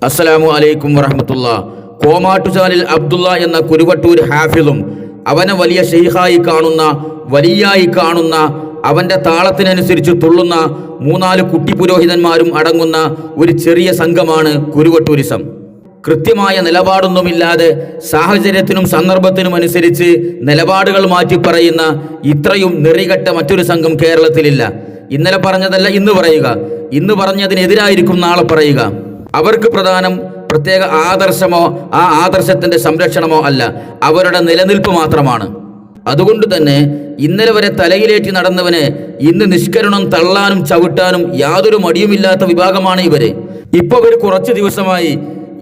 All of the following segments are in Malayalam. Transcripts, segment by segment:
അസ്സലാമു അലൈക്കും വറഹ്മത്തുള്ളാഹ്. കോമാട്ടുചാലിൽ അബ്ദുള്ള എന്ന കുരുവട്ടൂർ ഹാഫിളും അവനെ വലിയ ഷെയ്ഖായി കാണുന്ന, വലിയായി കാണുന്ന, അവന്റെ താളത്തിനനുസരിച്ച് തുള്ളുന്ന 3-4 കുട്ടി പുരോഹിതന്മാരും അടങ്ങുന്ന ഒരു ചെറിയ സംഘമാണ് കുരുവട്ടൂരിസം. കൃത്യമായ നിലപാടൊന്നുമില്ലാതെ സാഹചര്യത്തിനും സന്ദർഭത്തിനും അനുസരിച്ച് നിലപാടുകൾ മാറ്റി പറയുന്ന ഇത്രയും നെറികെട്ട മറ്റൊരു സംഘം കേരളത്തിലില്ല. ഇന്നലെ പറഞ്ഞതല്ല ഇന്ന് പറയുക, ഇന്ന് പറഞ്ഞതിനെതിരായിരിക്കും നാളെ പറയുക. അവർക്ക് പ്രധാനം പ്രത്യേക ആദർശമോ ആ ആദർശത്തിന്റെ സംരക്ഷണമോ അല്ല, അവരുടെ നിലനിൽപ്പ് മാത്രമാണ്. അതുകൊണ്ട് തന്നെ ഇന്നലെ വരെ തലയിലേറ്റി നടന്നവനെ ഇന്ന് നിഷ്കരുണം തള്ളാനും ചവിട്ടാനും യാതൊരു മടിയുമില്ലാത്ത വിഭാഗമാണ് ഇവര്. ഇപ്പൊ ഇവർ കുറച്ച് ദിവസമായി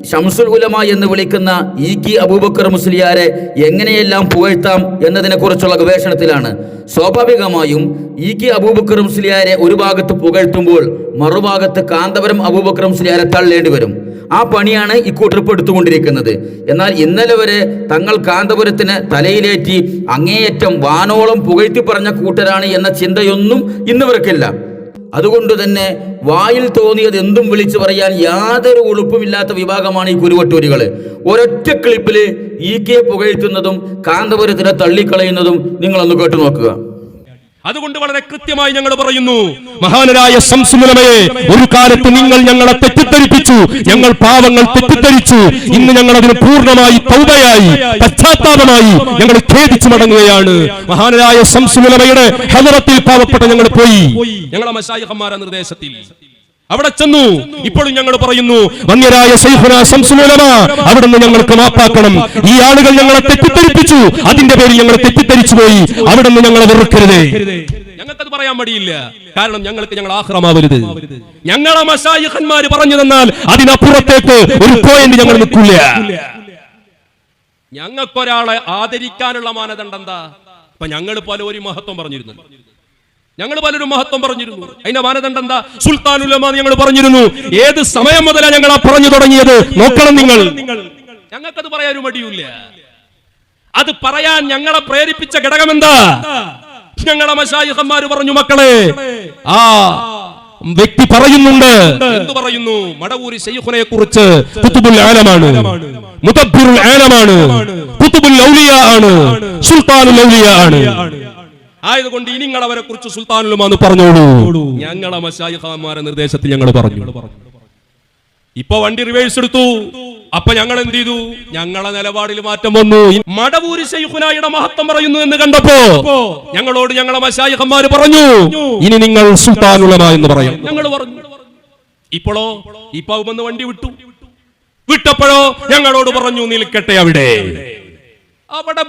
ശംസുൽ ഉലമ എന്ന് വിളിക്കുന്ന ഇ.കെ. അബൂബക്കർ മുസ്ലിയാരെ എങ്ങനെയെല്ലാം പുകഴ്ത്താം എന്നതിനെ കുറിച്ചുള്ള ഗവേഷണത്തിലാണ്. സ്വാഭാവികമായും ഇ.കെ. അബൂബക്കർ മുസ്ലിയാരെ ഒരു ഭാഗത്ത് പുകഴ്ത്തുമ്പോൾ മറുഭാഗത്ത് കാന്തപുരം അബൂബക്കർ മുസ്ലിയാരെ തള്ളേണ്ടി വരും. ആ പണിയാണ് ഇക്കൂട്ടർ എടുത്തുകൊണ്ടിരിക്കുന്നത്. എന്നാൽ ഇന്നലെ വരെ തങ്ങൾ കാന്തപുരത്തിന് തലയിലേറ്റി അങ്ങേയറ്റം വാനോളം പുകഴ്ത്തി പറഞ്ഞ കൂട്ടരാണ് എന്ന ചിന്തയൊന്നും ഇന്നിവർക്കില്ല. അതുകൊണ്ട് തന്നെ വായിൽ തോന്നിയത് എന്തും വിളിച്ചു പറയാൻ യാതൊരു ഉളുപ്പുമില്ലാത്ത വിഭാഗമാണ് ഈ കുരുവട്ടൂരികൾ. ഒരൊറ്റ ക്ലിപ്പില് ഇ.കെ. പുകഴ്ത്തുന്നതും കാന്തപുരത്തിനെ തള്ളിക്കളയുന്നതും നിങ്ങളൊന്ന് കേട്ടു നോക്കുക. അതുകൊണ്ട് വളരെ കൃത്യമായി ഞങ്ങൾ പറയുന്നു, മഹാനരായ ശംസുൽ ഉലമയെ ഒരു കാലത്ത് നിങ്ങൾ ഞങ്ങളെ തെറ്റിദ്ധരിപ്പിച്ചു, ഞങ്ങൾ പാവങ്ങൾ തെറ്റിദ്ധരിച്ചു. ഇന്ന് ഞങ്ങൾ അതിന് പൂർണ്ണമായി തൗബയായി പശ്ചാത്താപമായി ഞങ്ങൾ ഖേദിച്ചു മടങ്ങുകയാണ്. മഹാനരായ ശംസുൽ ഉലമയുടെ ഹദറത്തിൽ പാവപ്പെട്ട ഞങ്ങൾ പോയി, ഞങ്ങളെ മശായിഖന്മാരുടെ നിർദ്ദേശത്തിൽ അവിടെ ചെന്നു. ഇപ്പോഴും ഞങ്ങൾ പറയുന്നു, വന്യരായ ശൈഖുനാ ശംസുൽ ഉലമ അവിടുന്ന് ഞങ്ങൾക്ക് മാപ്പാക്കണം. ഈ ആളുകൾ ഞങ്ങളെ തെറ്റിദ്ധരിപ്പിച്ചു, അതിന്റെ പേരിൽ ഞങ്ങൾ തെറ്റിദ്ധരിച്ചു പോയി, അവിടുന്ന് ഞങ്ങളെ വെറുക്കരുത്. ഞങ്ങൾക്കത് പറയാൻ മടിയില്ല, കാരണം ഞങ്ങൾക്ക് ഞങ്ങൾ ആഖിറമാവരുത്. ഞങ്ങളെ മശായിഖന്മാർ പറഞ്ഞു തന്നാൽ അതിനപ്പുറത്തേക്ക് ഒരു പോയിന്റ് ഞങ്ങൾ നിൽക്കില്ല. ഞങ്ങൾക്കൊരാളെ ആദരിക്കാനുള്ള മാനദണ്ഡം എന്താ? ഇപ്പൊ ഞങ്ങൾ പലരും മഹത്വം പറഞ്ഞിരുന്നു, അതിന്റെ മാനദണ്ഡം എന്താ? സുൽത്താനുൽ ഉലമ ഞങ്ങൾ പറഞ്ഞിരുന്നു. ഏത് സമയം മുതലാണ് ഞങ്ങൾ പറഞ്ഞു തുടങ്ങിയത്? നോക്കണം നിങ്ങൾ. ഞങ്ങൾക്കത് പറയാനും മടിയില്ല. അത് പറയാൻ ഞങ്ങളെ പ്രേരിപ്പിച്ച ഘടകം എന്താ? ഞങ്ങളെ മശായിഖന്മാർ പറഞ്ഞു, മക്കളെ ആ വ്യക്തി പറയുന്നുണ്ട്. എന്തു പറയുന്നു? മടവൂരി ശൈഖുനെ കുറിച്ച് ഖുതുബുൽ ആലമാണ്, മുദബ്ബിറുൽ ആലമാണ്, ഖുതുബുൽ ഔലിയ ആണ്, സുൽത്താനുൽ ഔലിയ ആണ്. ആയതുകൊണ്ട് ഇനി നിങ്ങൾ അവരെ കുറിച്ച് സുൽത്താനുൽ ഉലമ എന്ന് പറഞ്ഞോളൂ. ഞങ്ങളെ മശായിഖന്മാരുടെ നിർദ്ദേശത്തിൽ ഞങ്ങൾ പറഞ്ഞു. ഇപ്പൊ വണ്ടി റിവേഴ്സ് എടുത്തു. അപ്പൊ ഞങ്ങൾ എന്ത് ചെയ്തു? ഞങ്ങളെ നിലപാടിൽ മാറ്റം വന്നു. മടവൂരി ശൈഖുനായുടെ മഹത്വം പറയുന്നു എന്ന് കണ്ടപ്പോ ഞങ്ങളോട് ഞങ്ങളെ മശായിഖന്മാർ പറഞ്ഞു, ഇനി നിങ്ങൾ സുൽത്താനുൽ ഉലമ എന്ന് പറയും. ഞങ്ങൾ പറഞ്ഞു. ഇപ്പോഴോ ഇപ്പൊ വന്ന് വണ്ടി വിട്ടപ്പോഴോ ഞങ്ങളോട് പറഞ്ഞു, നിൽക്കട്ടെ അവിടെ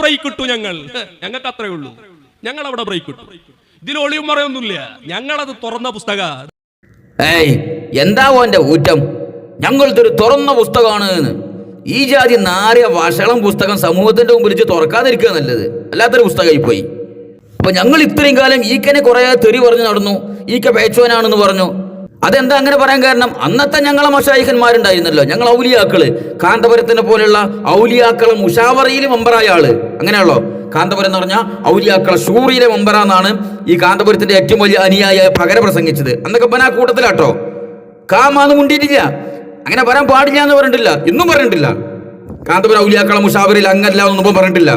ബ്രേക്ക് ഇട്ടു. ഞങ്ങൾക്ക് അത്രേ ഉള്ളൂ, ഞങ്ങൾ അവിടെ ബ്രേക്ക് ഇട്ടു. ഇതിൽ ഒളിയും പറയൊന്നുമില്ല, ഞങ്ങളത് തുറന്ന പുസ്തക. എന്താ ഓന്റെ ഊറ്റം? ഞങ്ങളിതൊരു തുറന്ന പുസ്തകമാണ്. ഈ ജാതി നാറിയ വഷളം പുസ്തകം സമൂഹത്തിന്റെ മുമ്പിൽ വെച്ച് തുറക്കാതിരിക്കുക നല്ലത്, അല്ലാത്തൊരു പുസ്തകമായി പോയി. അപ്പൊ ഞങ്ങൾ ഇത്രയും കാലം ഈക്കനെ കുറെ തെറി പറഞ്ഞു നടന്നു, ഈക്ക പേച്ചോനാണെന്ന് പറഞ്ഞു. അതെന്താ അങ്ങനെ പറയാൻ കാരണം? അന്നത്തെ ഞങ്ങളെ മശായിഖന്മാരുണ്ടായിരുന്നല്ലോ, ഞങ്ങൾ ഔലിയാക്കള്, കാന്തപുരത്തിനെ പോലെയുള്ള ഔലിയാക്കളെ മുഷാവറയിലെ മെമ്പറായ ആള്. അങ്ങനെയാണല്ലോ കാന്തപുരം എന്ന് പറഞ്ഞാൽ ഔലിയാക്കളെ ഷൂറിയിലെ മെമ്പറാന്നാണ് ഈ കാന്തപുരത്തിന്റെ ഏറ്റവും വലിയ അനുയായ പകര പ്രസംഗിച്ചത്. അന്നൊക്കെ പന കൂട്ടത്തിലാട്ടോ. കാമാന്ന് മുണ്ടിയിട്ടില്ല, അങ്ങനെ പറയാൻ പാടില്ല എന്ന് പറഞ്ഞിട്ടില്ല, ഇന്നും പറഞ്ഞിട്ടില്ല. കാന്തപുരം ഔലിയാക്കളെ മുഷാവറയിൽ അങ്ങല്ല എന്നൊന്നും പറഞ്ഞിട്ടില്ല.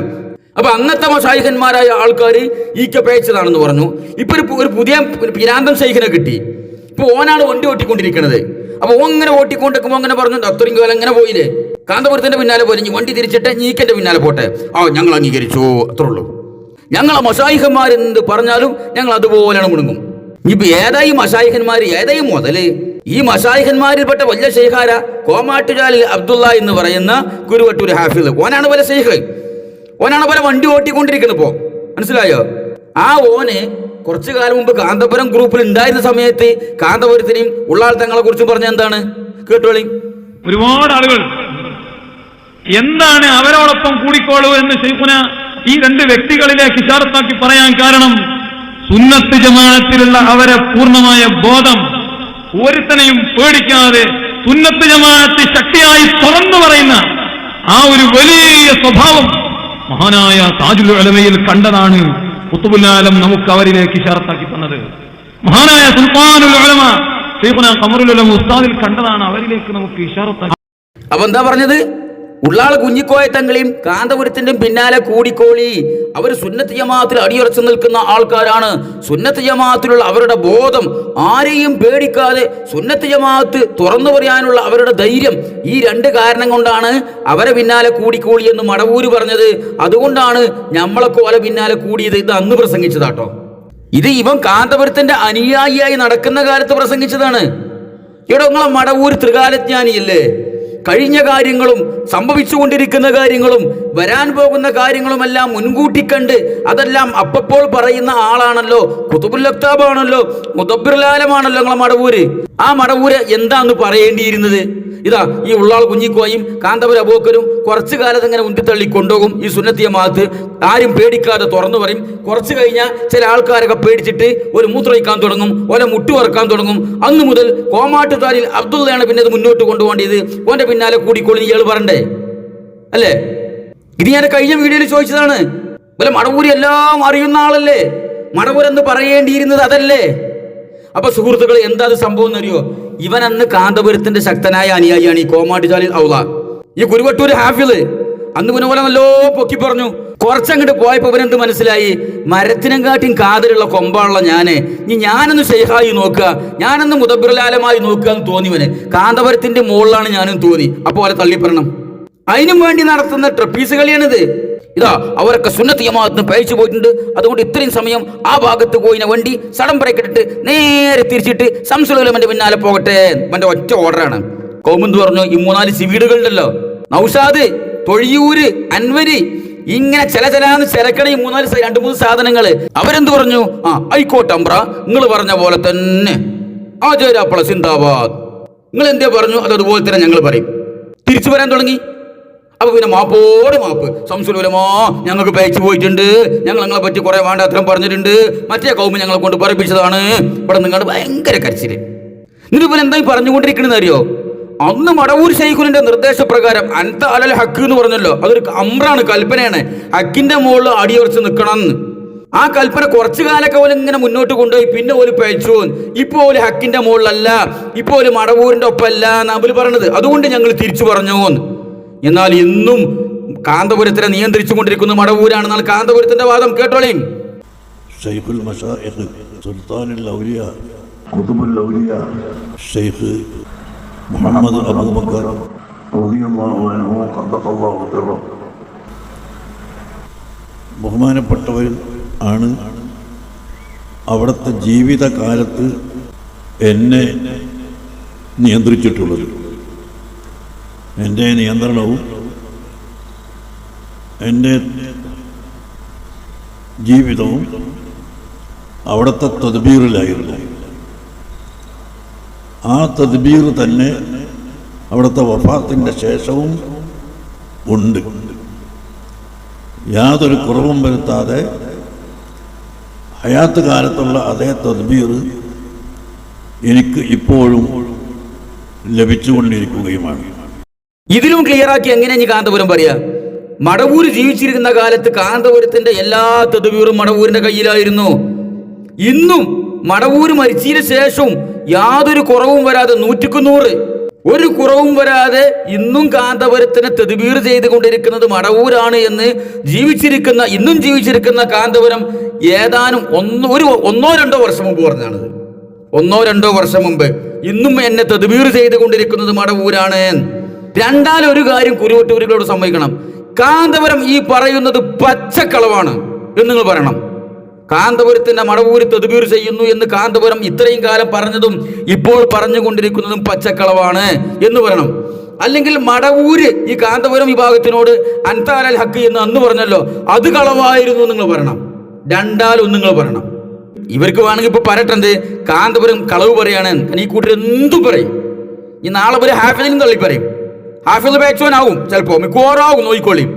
അപ്പൊ അന്നത്തെ മശായിഖന്മാരായ ആൾക്കാർ ഈക്ക പേച്ചതാണെന്ന് പറഞ്ഞു. ഇപ്പൊ ഒരു പുതിയ പിരാന്തം ശൈഖിനെ കിട്ടി. ഇപ്പൊ ഓനാണ് വണ്ടി ഓട്ടിക്കൊണ്ടിരിക്കുന്നത്. അപ്പൊ ഓങ്ങനെ ഓട്ടിക്കൊണ്ടിരിക്കുമ്പോ അങ്ങനെ പറഞ്ഞു, അത്രയും കാലം അങ്ങനെ പോയില്ലേ, കാന്തപുരത്തിന്റെ പിന്നാലെ പോയി, വണ്ടി തിരിച്ചിട്ട് നീക്കന്റെ പിന്നാലെ പോട്ടെ. ഞങ്ങൾ അംഗീകരിച്ചു, അത്രേ ഉള്ളൂ. ഞങ്ങളെ മശായിഖന്മാരെന്ത് പറഞ്ഞാലും ഞങ്ങൾ അതുപോലെയാണ് മുടങ്ങും. ഇപ്പൊ ഏതായി മശായിഖന്മാർ, ഏതായി മുതല്? ഈ മശായിഖന്മാരിൽപ്പെട്ട വലിയ ശൈഖാര കോമാട്ടുചാലിൽ അബ്ദുള്ള എന്ന് പറയുന്ന കുരുവട്ടൂർ ഹാഫിള്. ഓനാണ് പല ശൈഖ്, ഓനാണ് പല വണ്ടി ഓട്ടിക്കൊണ്ടിരിക്കുന്നത്. ഇപ്പോ മനസ്സിലായോ? ആ ഓന് കുറച്ചു കാലം മുമ്പ് കാന്തപുരം ഗ്രൂപ്പിൽ ഉണ്ടായിരുന്ന സമയത്ത് കാന്തപുരത്തിനെയും ഉള്ളാൾ തങ്ങളെ കുറിച്ച് പറഞ്ഞ എന്താണ് കേട്ടോളി. ഒരുപാട് ആളുകൾ എന്താണ് അവരോടൊപ്പം കൂടിക്കോളൂ എന്ന് ശൈഖുന ഈ 2 വ്യക്തികളിലേക്ക് ഇശാറത്താക്കി പറയാൻ കാരണം, സുന്നത്ത് ജമാഅത്തിലുള്ള അവരെ പൂർണ്ണമായ ബോധം, ഒരുത്തനെയും പേടിക്കാതെ സുന്നത്ത് ജമാഅത്ത് ശക്തിയായി തുറന്നു പറയുന്ന ആ ഒരു വലിയ സ്വഭാവം മഹാനായ താജുൽ ഉലമയിൽ കണ്ടതാണ് ഖുതുബുൽ ആലം നമുക്ക് അവരിലേക്ക് ഇശാറത്താക്കി തന്നത്. മഹാനായ സുൽത്താനുൽ ഉലമ ശൈഖുനാ ഖമറുൽ ഉലമ ഉസ്താദിൽ കണ്ടതാണ് അവരിലേക്ക് നമുക്ക് ഇശാറത്താക്കി അപ്പൊ എന്താ പറഞ്ഞത്? ഉള്ളാള് കുഞ്ഞിക്കോയ തങ്ങളെയും കാന്തപുരത്തിന്റെയും പിന്നാലെ കൂടിക്കോളി. അവർ സുന്നത്ത് ജമാഅത്തിൽ അടിയുറച്ചു നിൽക്കുന്ന ആൾക്കാരാണ്. സുന്നത്ത് ജമാഅത്തിലുള്ള അവരുടെ ബോധം, ആരെയും പേടിക്കാതെ സുന്നത്ത് ജമാഅത്ത് തുറന്നു പറയാനുള്ള അവരുടെ ധൈര്യം, ഈ രണ്ട് കാരണം കൊണ്ടാണ് അവരെ പിന്നാലെ കൂടിക്കോളി എന്ന് മടവൂര് പറഞ്ഞത്. അതുകൊണ്ടാണ് നമ്മളൊക്കെ ഓലെ പിന്നാലെ കൂടിയത്. ഇത് അന്ന് പ്രസംഗിച്ചതാട്ടോ. ഇത് ഇവൻ കാന്തപുരത്തിന്റെ അനുയായിയായി നടക്കുന്ന കാലത്ത് പ്രസംഗിച്ചതാണ്. ഇവിടെ നിങ്ങളെ മടവൂര് ത്രികാലജ്ഞാനിയല്ലേ? കഴിഞ്ഞ കാര്യങ്ങളും സംഭവിച്ചുകൊണ്ടിരിക്കുന്ന കാര്യങ്ങളും വരാൻ പോകുന്ന കാര്യങ്ങളുമെല്ലാം മുൻകൂട്ടി കണ്ട് അതെല്ലാം അപ്പപ്പോൾ പറയുന്ന ആളാണല്ലോ. ഖുതുബുൽ അക്താബാണല്ലോ, മുദബ്ബിറുൽ ആലമാണല്ലോ നിങ്ങളെ മടവൂര്. ആ മടവൂര് എന്താന്ന് പറയേണ്ടിയിരുന്നത്? ഇതാ ഈ ഉള്ളാൾ കുഞ്ഞിക്കോയും കാന്തപുര അബൂക്കരും കുറച്ചു കാലത്ത് ഇങ്ങനെ ഉന്തിത്തള്ളി കൊണ്ടുപോകും. ഈ സുന്നത്ത് ജമാഅത്ത് ആരും പേടിക്കാതെ തുറന്നു പറയും. കുറച്ച് കഴിഞ്ഞാൽ ചില ആൾക്കാരൊക്കെ പേടിച്ചിട്ട് ഒരു മൂത്രയിക്കാൻ തുടങ്ങും, ഓലെ മുട്ടുവറക്കാൻ തുടങ്ങും. അന്ന് മുതൽ കോമാട്ടുതാലിൽ അബ്ദുള്ളയാണ് പിന്നെ ഇത് മുന്നോട്ട് കൊണ്ടുപോകേണ്ടത്. ഓന്റെ പിന്നാലെ കൂടിക്കൊള്ളി ഇയാൾ പറണ്ടേ അല്ലേ? ഇത് ഞാൻ കഴിഞ്ഞ വീഡിയോയിൽ ചോദിച്ചതാണ്. വല്ല മടവൂരി എല്ലാം അറിയുന്ന ആളല്ലേ? മടവൂരെന്ന് പറയേണ്ടിയിരുന്നത് അതല്ലേ? അപ്പൊ സുഹൃത്തുക്കൾ, എന്താ അത് സംഭവം എന്നറിയോ? ഇവൻ അന്ന് കാന്തപുരത്തിന്റെ ശക്തനായ അനുയായിയാണ് ഈ കോമാട്ടുചാലിൽ ഔള. ഈ കുരുവട്ടൂർ ഹാഫിള് അന്ന് പിന്നെ പോലെ നല്ലോ പൊക്കി പറഞ്ഞു. കുറച്ചങ്ങോട്ട് പോയപ്പോ ഇവനെന്ത് മനസ്സിലായി? മരത്തിനെങ്കാട്ടിയും കാതിലുള്ള കൊമ്പാനുള്ള ഞാനൊന്ന് ഷെയ്ഖായി നോക്കുക, ഞാനൊന്ന് മുദബ്ബിറുൽ ആലമായി നോക്കുക എന്ന് തോന്നിവന്. കാന്തപുരത്തിന്റെ മുകളിലാണ് ഞാനും തോന്നി. അപ്പോൾ അവരെ തള്ളിപ്പറയണം. അതിനും വേണ്ടി നടത്തുന്ന ട്രപ്പീസ് കളിയാണിത്. ഇതാ അവരൊക്കെ സുന്നത്ത് ജമാഅത്തിന് പഴിച്ചു പോയിട്ടുണ്ട്. അതുകൊണ്ട് ഇത്രയും സമയം ആ ഭാഗത്ത് പോയിനെ വണ്ടി സടം ബ്രേക്കിട്ടിട്ട് നേരെ തിരിച്ചിട്ട് ശംസുൽ ഉലമന്റെ പിന്നാലെ പോകട്ടെ. എന്റെ ഒറ്റ ഓർഡറാണ്. കൗമുന്ത് പറഞ്ഞു, ഈ 3-4 സിവീടുകളുണ്ടല്ലോ, നൗഷാദ്, തൊഴിയൂര്, അൻവരി, ഇങ്ങനെ ചിലന്ന് ചിലക്കണ ഈ 2-3 സാധനങ്ങള്. അവരെന്ത് പറഞ്ഞു? ആയിക്കോട്ടെ അമ്പ്ര, നിങ്ങൾ പറഞ്ഞ പോലെ തന്നെ ആചാര്യാപ്പള സിന്ദാബാദ്. നിങ്ങൾ എന്തേ പറഞ്ഞു അതുപോലെ തന്നെ ഞങ്ങൾ പറയും. തിരിച്ചു വരാൻ തുടങ്ങി. അപ്പൊ പിന്നെ മാപ്പോട് മാപ്പ്. ശംസുൽ ഉലമാ ഞങ്ങൾക്ക് പയച്ചു പോയിട്ടുണ്ട്, ഞങ്ങൾ നിങ്ങളെ പറ്റി കുറെ വേണ്ടാത്തരം പറഞ്ഞിട്ടുണ്ട്, മറ്റേ കൗമ് ഞങ്ങളെ കൊണ്ട് പറയിപ്പിച്ചതാണ്. ഇവിടെ നിങ്ങളുടെ ഭയങ്കര കരച്ചില്. എന്നിട്ട് എന്തായി പറഞ്ഞുകൊണ്ടിരിക്കണെന്ന് അറിയോ? അന്ന് മടവൂർ ശൈഖുനിന്റെ നിർദ്ദേശപ്രകാരം അൻത അലൽ ഹക്ക് എന്ന് പറഞ്ഞല്ലോ, അതൊരു അമ്രാണ്, കൽപ്പനയാണ്. ഹക്കിന്റെ മുകളിൽ അടിയുറച്ച് നിൽക്കണം. ആ കൽപ്പന കുറച്ചു കാലൊക്കെ പോലെ ഇങ്ങനെ മുന്നോട്ട് കൊണ്ടുപോയി. പിന്നെ ഒരു പയച്ചു. ഇപ്പൊ ഒരു ഹക്കിന്റെ മുകളിലല്ല, ഇപ്പൊ ഒരു മടവൂരിന്റെ ഒപ്പമല്ല നബിൽ പറഞ്ഞത്. അതുകൊണ്ട് ഞങ്ങൾ തിരിച്ചു പറഞ്ഞു. എന്നാൽ ഇന്നും കാന്തപുരത്തിനെ നിയന്ത്രിച്ചു കൊണ്ടിരിക്കുന്ന മടവൂരാണ്. കാന്തപുരത്തിന്റെ വാദം കേട്ടോളീം. ഷെയ്ഖുൽ മശായിഖ് സുൽത്താനുൽ ഔലിയ ഖുതുബുൽ ഔലിയ ഷെയ്ഖ് മുഹമ്മദ് അബൂബക്കർ റളിയല്ലാഹു അൻഹു ഖദ്ദസല്ലാഹു സിറഹു ബഹുമാനപ്പെട്ടവർ ആണ്. അവിടുത്തെ ജീവിതകാലത്ത് എന്നെ നിയന്ത്രിച്ചിട്ടുള്ളത്. എൻ്റെ നിയന്ത്രണവും എൻ്റെ ജീവിതവും അവിടുത്തെ തദ്ബീറിലായിരുന്നു. ആ തദ്ബീർ തന്നെ അവിടുത്തെ വഫാത്തിൻ്റെ ശേഷവും ഉണ്ട്. യാതൊരു കുറവും വരുത്താതെ ഹയാത്ത് കാലത്തുള്ള അതേ തദ്ബീർ എനിക്ക് ഇപ്പോഴും ലഭിച്ചുകൊണ്ടിരിക്കുകയുമാണ്. ഇതിലും ക്ലിയറാക്കി എങ്ങനെയാ ഇനി കാന്തപുരം പറയാ? മടവൂര് ജീവിച്ചിരിക്കുന്ന കാലത്ത് കാന്തപുരത്തിന്റെ എല്ലാ തദ്ബീറും മടവൂരിന്റെ കയ്യിലായിരുന്നു. ഇന്നും മടവൂര് മരിച്ചതിന് ശേഷവും യാതൊരു കുറവും വരാതെ 100% ഒരു കുറവും വരാതെ ഇന്നും കാന്തപുരത്തിന് തദ്ബീർ ചെയ്തുകൊണ്ടിരിക്കുന്നത് മടവൂരാണ് എന്ന് ഇന്നും ജീവിച്ചിരിക്കുന്ന കാന്തപുരം ഏതാനും 1-2 വർഷം മുമ്പ് പറഞ്ഞാണ്. 1-2 വർഷം മുമ്പ് ഇന്നും എന്നെ തദ്ബീർ ചെയ്തുകൊണ്ടിരിക്കുന്നത് മടവൂരാണ്. ഒരു കാര്യം കുരുവട്ടൂരികളോട് സമ്മതിക്കണം. കാന്തപുരം ഈ പറയുന്നത് പച്ചക്കളവാണ് എന്ന് നിങ്ങൾ പറയണം. കാന്തപുരത്തിന്റെ മടവൂര് തദ്ബീർ ചെയ്യുന്നു എന്ന് കാന്തപുരം ഇത്രയും കാലം പറഞ്ഞതും ഇപ്പോൾ പറഞ്ഞുകൊണ്ടിരിക്കുന്നതും പച്ചക്കളവാണ് എന്ന് പറയണം. അല്ലെങ്കിൽ മടവൂര് ഈ കാന്തപുരം വിഭാഗത്തിനോട് അൻതാൽ ഹക്ക് എന്ന് അന്ന് പറഞ്ഞല്ലോ, അത് കളവായിരുന്നു നിങ്ങൾ പറയണം. നിങ്ങൾ പറയണം. ഇവർക്ക് വേണമെങ്കിൽ ഇപ്പൊ പറയട്ടെന്ത്, കാന്തപുരം കളവ് പറയാണ്. ഈ കൂട്ടർ എന്തും പറയും. ഈ നാളെ ഒരു ഹാഫിലിനും തള്ളി പറയും. ഹാഫിൽ ബാച്ചോനാവും, ചിലപ്പോ മിക്കവാറാവും, നോയിക്കോളിയും.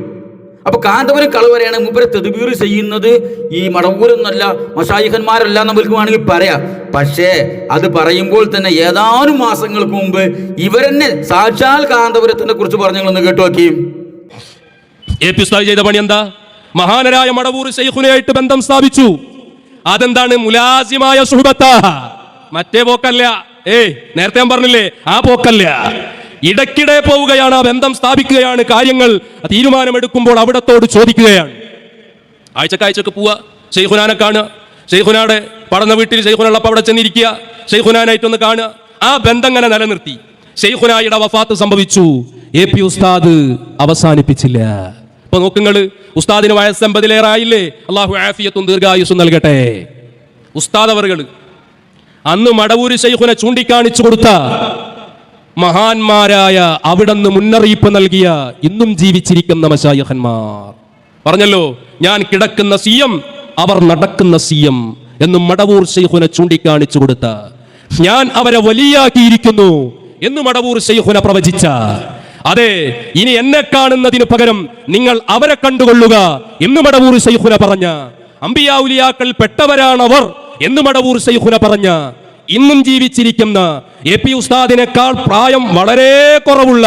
അപ്പൊ കാന്തപുരം കളവ് പറയാണ്. മൂപ്പരെ തദ്ബീർ ചെയ്യുന്നത് ഈ മടവൂരൊന്നല്ല, മശായിഖന്മാരല്ല നമ്മൾക്ക് വേണമെങ്കിൽ പറയാം. പക്ഷേ അത് പറയുമ്പോൾ തന്നെ ഏതാനും മാസങ്ങൾക്ക് മുമ്പ് ഇവരെന്നെ സാക്ഷാൽ കാന്തപുരത്തിനെ കുറിച്ച് പറഞ്ഞൊന്ന് കേട്ടു നോക്കിയും. ചെയ്ത പണി എന്താ? മഹാനരായ മടവൂർ ശൈഖുനയായിട്ട് ബന്ധം സ്ഥാപിച്ചു. അതെന്താണ്? മുലാസിമായ സുഹബത്ത. മറ്റേ പോക്കല്ല. നേരത്തെ ഞാൻ പറഞ്ഞില്ലേ, ആ പോക്കല്ല. ഇടയ്ക്കിടെ പോവുകയാണ്, ആ ബന്ധം സ്ഥാപിക്കുകയാണ്, കാര്യങ്ങൾ തീരുമാനമെടുക്കുമ്പോൾ അവിടത്തോട് ചോദിക്കുകയാണ്. ആഴ്ചക്കാഴ്ചക്ക് പോവുക, ശൈഖുനാനെ കാണുക, ശൈഖുനാടെ പഠന വീട്ടിൽ ശൈഖുനുള്ളപ്പോൾ അവിടെ ചെന്നിരിക്കുക, ശൈഖുനാനായിട്ടൊന്ന് കാണുക. ആ ബന്ധം അങ്ങനെ നിലനിർത്തി. ശൈഖുനായുടെ വഫാത്ത് സംഭവിച്ചു, AP ഉസ്താദ് അവസാനിപ്പിച്ചില്ല. ഇപ്പൊ നോക്കുങ്ങള്, ഉസ്താദിന് വയസ്സ് 80-ലേറെ ആയില്ലേ? അള്ളാഹു ആഫിയത്തും ദീർഘായുസ്സും നൽകട്ടെ. ഉസ്താദ് അവറുകൾ അന്ന് മടവൂര് ശൈഖുനെ ചൂണ്ടിക്കാണിച്ചു കൊടുത്ത മഹാന്മാരായ അവിടുന്ന് മുന്നറിയിപ്പ് നൽകിയ ഇന്നും ജീവിച്ചിരിക്കുന്ന മശായിഖന്മാർ പറഞ്ഞല്ലോ, ഞാൻ കിടക്കുന്ന CM, അവർ നടക്കുന്ന CM എന്നും മടവൂർ ശൈഖുനെ ചൂണ്ടിക്കാണിച്ചു കൊടുത്ത, ഞാൻ അവരെ വലിയാക്കിയിരിക്കുന്നു എന്ന് മടവൂർ ശൈഖുന പ്രവചിച്ച, അതെ ഇനി എന്നെ കാണുന്നതിന് പകരം നിങ്ങൾ അവരെ കണ്ടുകൊള്ളുക എന്ന് മടവൂർ ശൈഖുന പറഞ്ഞ, അമ്പിയാ ഉലിയാക്കൾ പെട്ടവരാണവർ എന്ന് മടവൂർ ശൈഖുന പറഞ്ഞ, ഇന്നും ജീവിച്ചിരിക്കുന്ന AP ഉസ്താദിനേക്കാൾ പ്രായം വളരെ കുറവുള്ള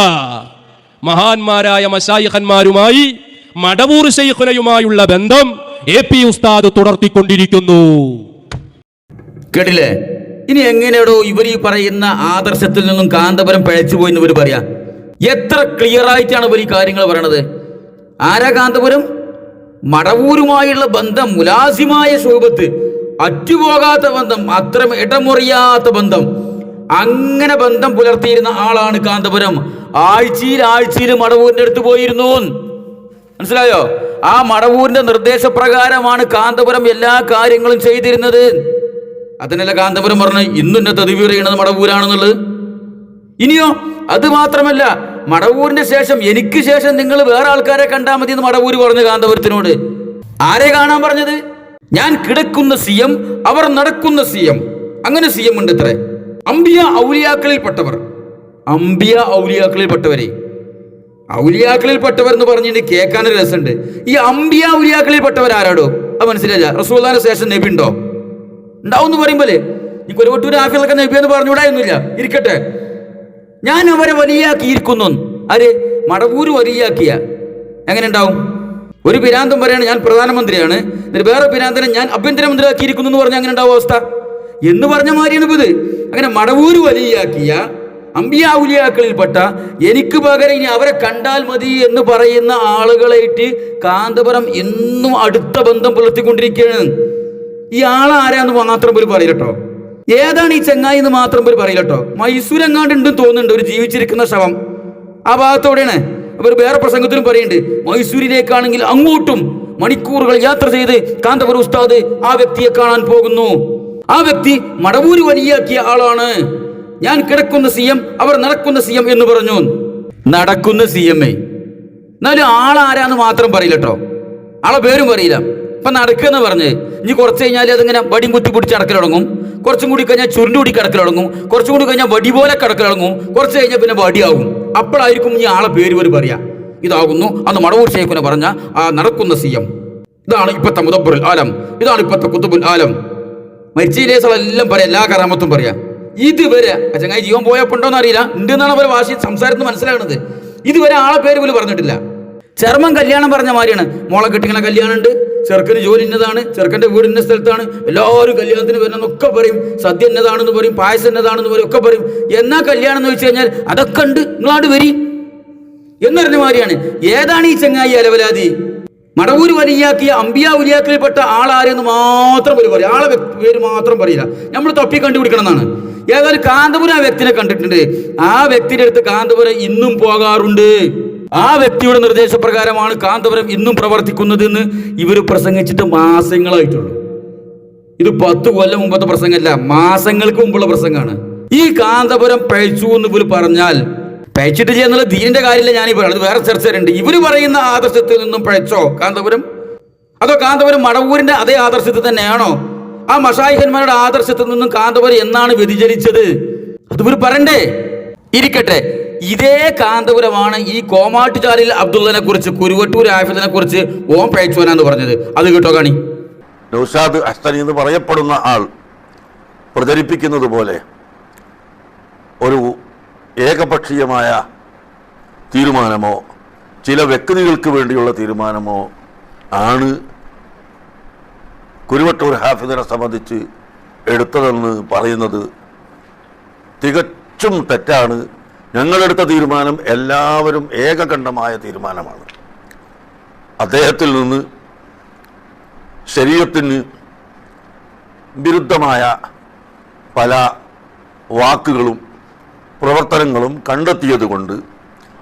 മഹാന്മാരായ മശായിഖന്മാരുമായി മടവൂർ ശൈഖുനയുമായുള്ള ബന്ധം AP ഉസ്താദ് തുടർത്തിക്കൊണ്ടിരിക്കുന്നു. കേട്ടില്ലേ? ഇനി എങ്ങനെയാണോ ഇവർ ഈ പറയുന്ന ആദർശത്തിൽ നിന്നും കാന്തപുരം പിഴച്ചു പോയി എന്ന് ഇവർ പറയാ? എത്ര ക്ലിയർ ആയിട്ടാണ് ഇവർ ഈ കാര്യങ്ങൾ പറയണത്. ആരാ കാന്തപുരം? മടവൂരുമായുള്ള ബന്ധം, മുലാസിമായ ശോഭത്ത്, അറ്റുപോകാത്ത ബന്ധം, അത്ര ഇടമുറിയാത്ത ബന്ധം, അങ്ങനെ ബന്ധം പുലർത്തിയിരുന്ന ആളാണ് കാന്തപുരം. ആഴ്ചയിൽ മടവൂരിന്റെ അടുത്ത് പോയിരുന്നു. മനസ്സിലായോ? ആ മടവൂരിന്റെ നിർദ്ദേശപ്രകാരമാണ് കാന്തപുരം എല്ലാ കാര്യങ്ങളും ചെയ്തിരുന്നത്. അതിനല്ല കാന്തപുരം പറഞ്ഞു ഇന്നെ തദ്ബീർ ചെയ്യണത് മടവൂരാണെന്നുള്ളത്. ഇനിയോ അത് മാത്രമല്ല, മടവൂരിന്റെ ശേഷം, എനിക്ക് ശേഷം നിങ്ങൾ വേറെ ആൾക്കാരെ കണ്ടാൽ മതി എന്ന് മടവൂര് പറഞ്ഞു കാന്തപുരത്തിനോട്. ആരെ കാണാൻ പറഞ്ഞത്? ഞാൻ കിടക്കുന്ന CM, അവർ നടക്കുന്ന CM. അങ്ങനെ CM ഉണ്ട് ഇത്രേ. അമ്പിയ ഔലിയാക്കളിൽപ്പെട്ടവർ, അമ്പിയ ഔലിയാക്കളിൽപ്പെട്ടവരെ, ഔലിയാക്കളിൽപ്പെട്ടവർ എന്ന് പറഞ്ഞിട്ട് കേൾക്കാനൊരു രസമുണ്ട്. ഈ അമ്പിയ ഔലിയാക്കളിൽപ്പെട്ടവർ ആരാടോ? അത് മനസ്സിലായില്ല. റസൂലുള്ളാഹിന്റെ ശേഷം നബി ഉണ്ടോ? ഉണ്ടാവും എന്ന് പറയുമ്പോലെ ഈ കുരുവട്ടൂർ ആഫിലൊക്കെ നബി എന്ന് പറഞ്ഞുകൂടായൊന്നുമില്ല. ഇരിക്കട്ടെ, ഞാൻ അവരെ വലിയാക്കിയിരിക്കുന്നു. ആര്? മടവൂര് വലിയാക്കിയ. എങ്ങനെ ഉണ്ടാവും? ഒരു പിരാന്തം പറയാണ് ഞാൻ പ്രധാനമന്ത്രിയാണ്, വേറെ പിരാന്തനെ ഞാൻ ആഭ്യന്തരമന്ത്രി ആക്കിയിരിക്കുന്നു എന്ന് പറഞ്ഞാൽ അങ്ങനെ ഉണ്ടാവും അവസ്ഥ എന്ന് പറഞ്ഞ മാതിരിയാണ് ഇത്. അങ്ങനെ മടവൂര് വലിയാക്കിയ അമ്പിയ ഔലിയാക്കളിൽപ്പെട്ട, എനിക്ക് പകരം ഇനി അവരെ കണ്ടാൽ മതി എന്ന് പറയുന്ന ആളുകളായിട്ട് കാന്തപുരം എന്നും അടുത്ത ബന്ധം പുലർത്തിക്കൊണ്ടിരിക്കുകയാണ്. ഈ ആളാരാന്ന് മാത്രം പോലും പറയില്ലട്ടോ. ഏതാണ് ഈ ചെങ്ങായി എന്ന് മാത്രം പോലും പറയില്ലട്ടോ. മൈസൂർ എങ്ങാണ്ട് ഉണ്ടെന്ന് തോന്നുന്നുണ്ട്, ഒരു ജീവിച്ചിരിക്കുന്ന ശവം ആ ഭാഗത്തോടെയാണ്. അവർ വേറെ പ്രസംഗത്തിലും പറയുന്നുണ്ട്, മൈസൂരിലേക്കാണെങ്കിൽ അങ്ങോട്ടും മണിക്കൂറുകൾ യാത്ര ചെയ്ത് കാന്തപുരം ഉസ്താദ് ആ വ്യക്തിയെ കാണാൻ പോകുന്നു. ആ വ്യക്തി മടവൂര് വലിയാക്കിയ ആളാണ്. ഞാൻ കിടക്കുന്ന CM, അവർ നടക്കുന്ന CM എന്ന് പറഞ്ഞു. നടക്കുന്ന CM എന്നാലും ആളാരാന്ന് മാത്രം പറയില്ലട്ടോ. ആളെ പേരും പറയില്ല. ഇപ്പൊ നടക്കുന്ന പറഞ്ഞ് ഇനി കുറച്ച് കഴിഞ്ഞാൽ അതിങ്ങനെ വടിയും കുത്തി പിടിച്ച് അടക്കൽ തുടങ്ങും. കുറച്ചും കൂടി കഴിഞ്ഞാൽ ചുരുണ്ട് കൂടി കിടക്കൽ തുടങ്ങും. കുറച്ചും കൂടി കഴിഞ്ഞാൽ വടി പോലെ കിടക്കൽ തുടങ്ങും. കുറച്ച് കഴിഞ്ഞാൽ പിന്നെ വടിയാകും. അപ്പോഴായിരിക്കും ഈ ആളെ പേര് പോലും പറയാ. ഇതാകുന്നു അന്ന് മടവൂർ ശൈഖുന പറഞ്ഞ ആ നടക്കുന്ന CM. ഇതാണ് ഇപ്പത്തെ മുദബ്ബറുൽ ആലം, ഇതാണ് ഇപ്പത്തെ കുത്തുബുൽ ആലം. മരിച്ചയിലേസെല്ലാം പറയാം, എല്ലാ കറാമത്തും പറയാം. ഇതുവരെ ചങ്ങായി ജീവൻ പോയപ്പോണ്ടോന്ന് അറിയില്ല, ഉണ്ട് എന്നാണ് അവരെ ഭാഷ സംസാരത്തിന് മനസ്സിലാകുന്നത്. ഇതുവരെ ആളെ പേര് പോലും പറഞ്ഞിട്ടില്ല. ചെറുമൻ കല്യാണം പറഞ്ഞ മാതിരിയാണ്. മോളെ കെട്ടിങ്ങനെ കല്യാണം ഉണ്ട്, ചെറുക്കന് ജോലി ഇന്നതാണ്, ചെറുക്കൻ്റെ വീട് ഇന്ന സ്ഥലത്താണ്, എല്ലാവരും കല്യാണത്തിന് വരണമെന്നൊക്കെ പറയും, സദ്യ എന്നതാണെന്ന് പറയും, പായസം എന്നതാണെന്ന് പറയും, ഒക്കെ പറയും. എന്നാ കല്യാണം എന്ന് വെച്ച് കഴിഞ്ഞാൽ അതൊക്കെ ഉണ്ട്, നിങ്ങളാണ്ട് വരി എന്ന് പറഞ്ഞ മാതിരിയാണ്. ഏതാണ് ഈ ചങ്ങായി അലവലാതി? മടവൂര് വലിയാക്കിയ അമ്പിയ ഉലിയാക്കളിൽപ്പെട്ട ആളാരെന്ന് മാത്രം പോലും പറയും, ആളെ പേര് മാത്രം പറയില്ല. നമ്മൾ തപ്പി കണ്ടുപിടിക്കണം എന്നാണ്. ഏതായാലും കാന്തപുരം ആ വ്യക്തിനെ കണ്ടിട്ടുണ്ട്. ആ വ്യക്തിയുടെ അടുത്ത് കാന്തപുരം ഇന്നും പോകാറുണ്ട്. ആ വ്യക്തിയുടെ നിർദ്ദേശപ്രകാരമാണ് കാന്തപുരം ഇന്നും പ്രവർത്തിക്കുന്നത് എന്ന് ഇവർ പ്രസംഗിച്ചിട്ട് മാസങ്ങളായിട്ടുള്ളൂ. ഇത് 10 കൊല്ലം മുമ്പത്തെ പ്രസംഗമല്ല, മാസങ്ങൾക്ക് മുമ്പുള്ള പ്രസംഗമാണ്. ഈ കാന്തപുരം പഴിച്ചു എന്ന് ഇവർ പറഞ്ഞാൽ, പഴിച്ചിട്ട് ചെയ്യുന്നുള്ള ദീനിന്റെ കാര്യമില്ല ഞാനീ പറയുന്നത്, അത് വേറെ ചർച്ചയുണ്ട്. ഇവർ പറയുന്ന ആദർശത്തിൽ നിന്നും പഴിച്ചോ കാന്തപുരം? അതോ കാന്തപുരം മടവൂരിന്റെ അതേ ആദർശത്തിൽ തന്നെയാണോ? ആ മശായിഖന്മാരുടെ ആദർശത്തിൽ നിന്നും കാന്തപുരം എന്നാണ് വ്യതിചലിച്ചത്? അത് ഇവർ പറയണ്ടേ? ഇരിക്കട്ടെ, ഇതേ കാന്തപുരമാണ് ഈ കോമാട്ടുചാലിൽ അബ്ദുള്ളനെ കുറിച്ച്, കുരുവട്ടൂർ ആഫിദിനെ കുറിച്ച് ഓം പഴിച്ചോനാന്ന് പറഞ്ഞത്. അത് കേട്ടോ കാണി. നൗഷാദ് അസ്തനി എന്ന് പറയപ്പെടുന്ന ആൾ പ്രചരിപ്പിക്കുന്നത് പോലെ ഒരു ഏകപക്ഷീയമായ തീരുമാനമോ ചില വ്യക്തികൾക്ക് വേണ്ടിയുള്ള തീരുമാനമോ ആണ് കുരുവട്ടൂർ ഹാഫിദിനെ സംബന്ധിച്ച് എടുത്തതെന്ന് പറയുന്നത് തികച്ചും തെറ്റാണ്. ഞങ്ങളെടുത്ത തീരുമാനം എല്ലാവരും ഏകകണ്ഠമായ തീരുമാനമാണ്. അദ്ദേഹത്തിൽ നിന്ന് ശരീഅത്തിന് വിരുദ്ധമായ പല വാക്കുകളും പ്രവർത്തനങ്ങളും കണ്ടെത്തിയത് കൊണ്ട്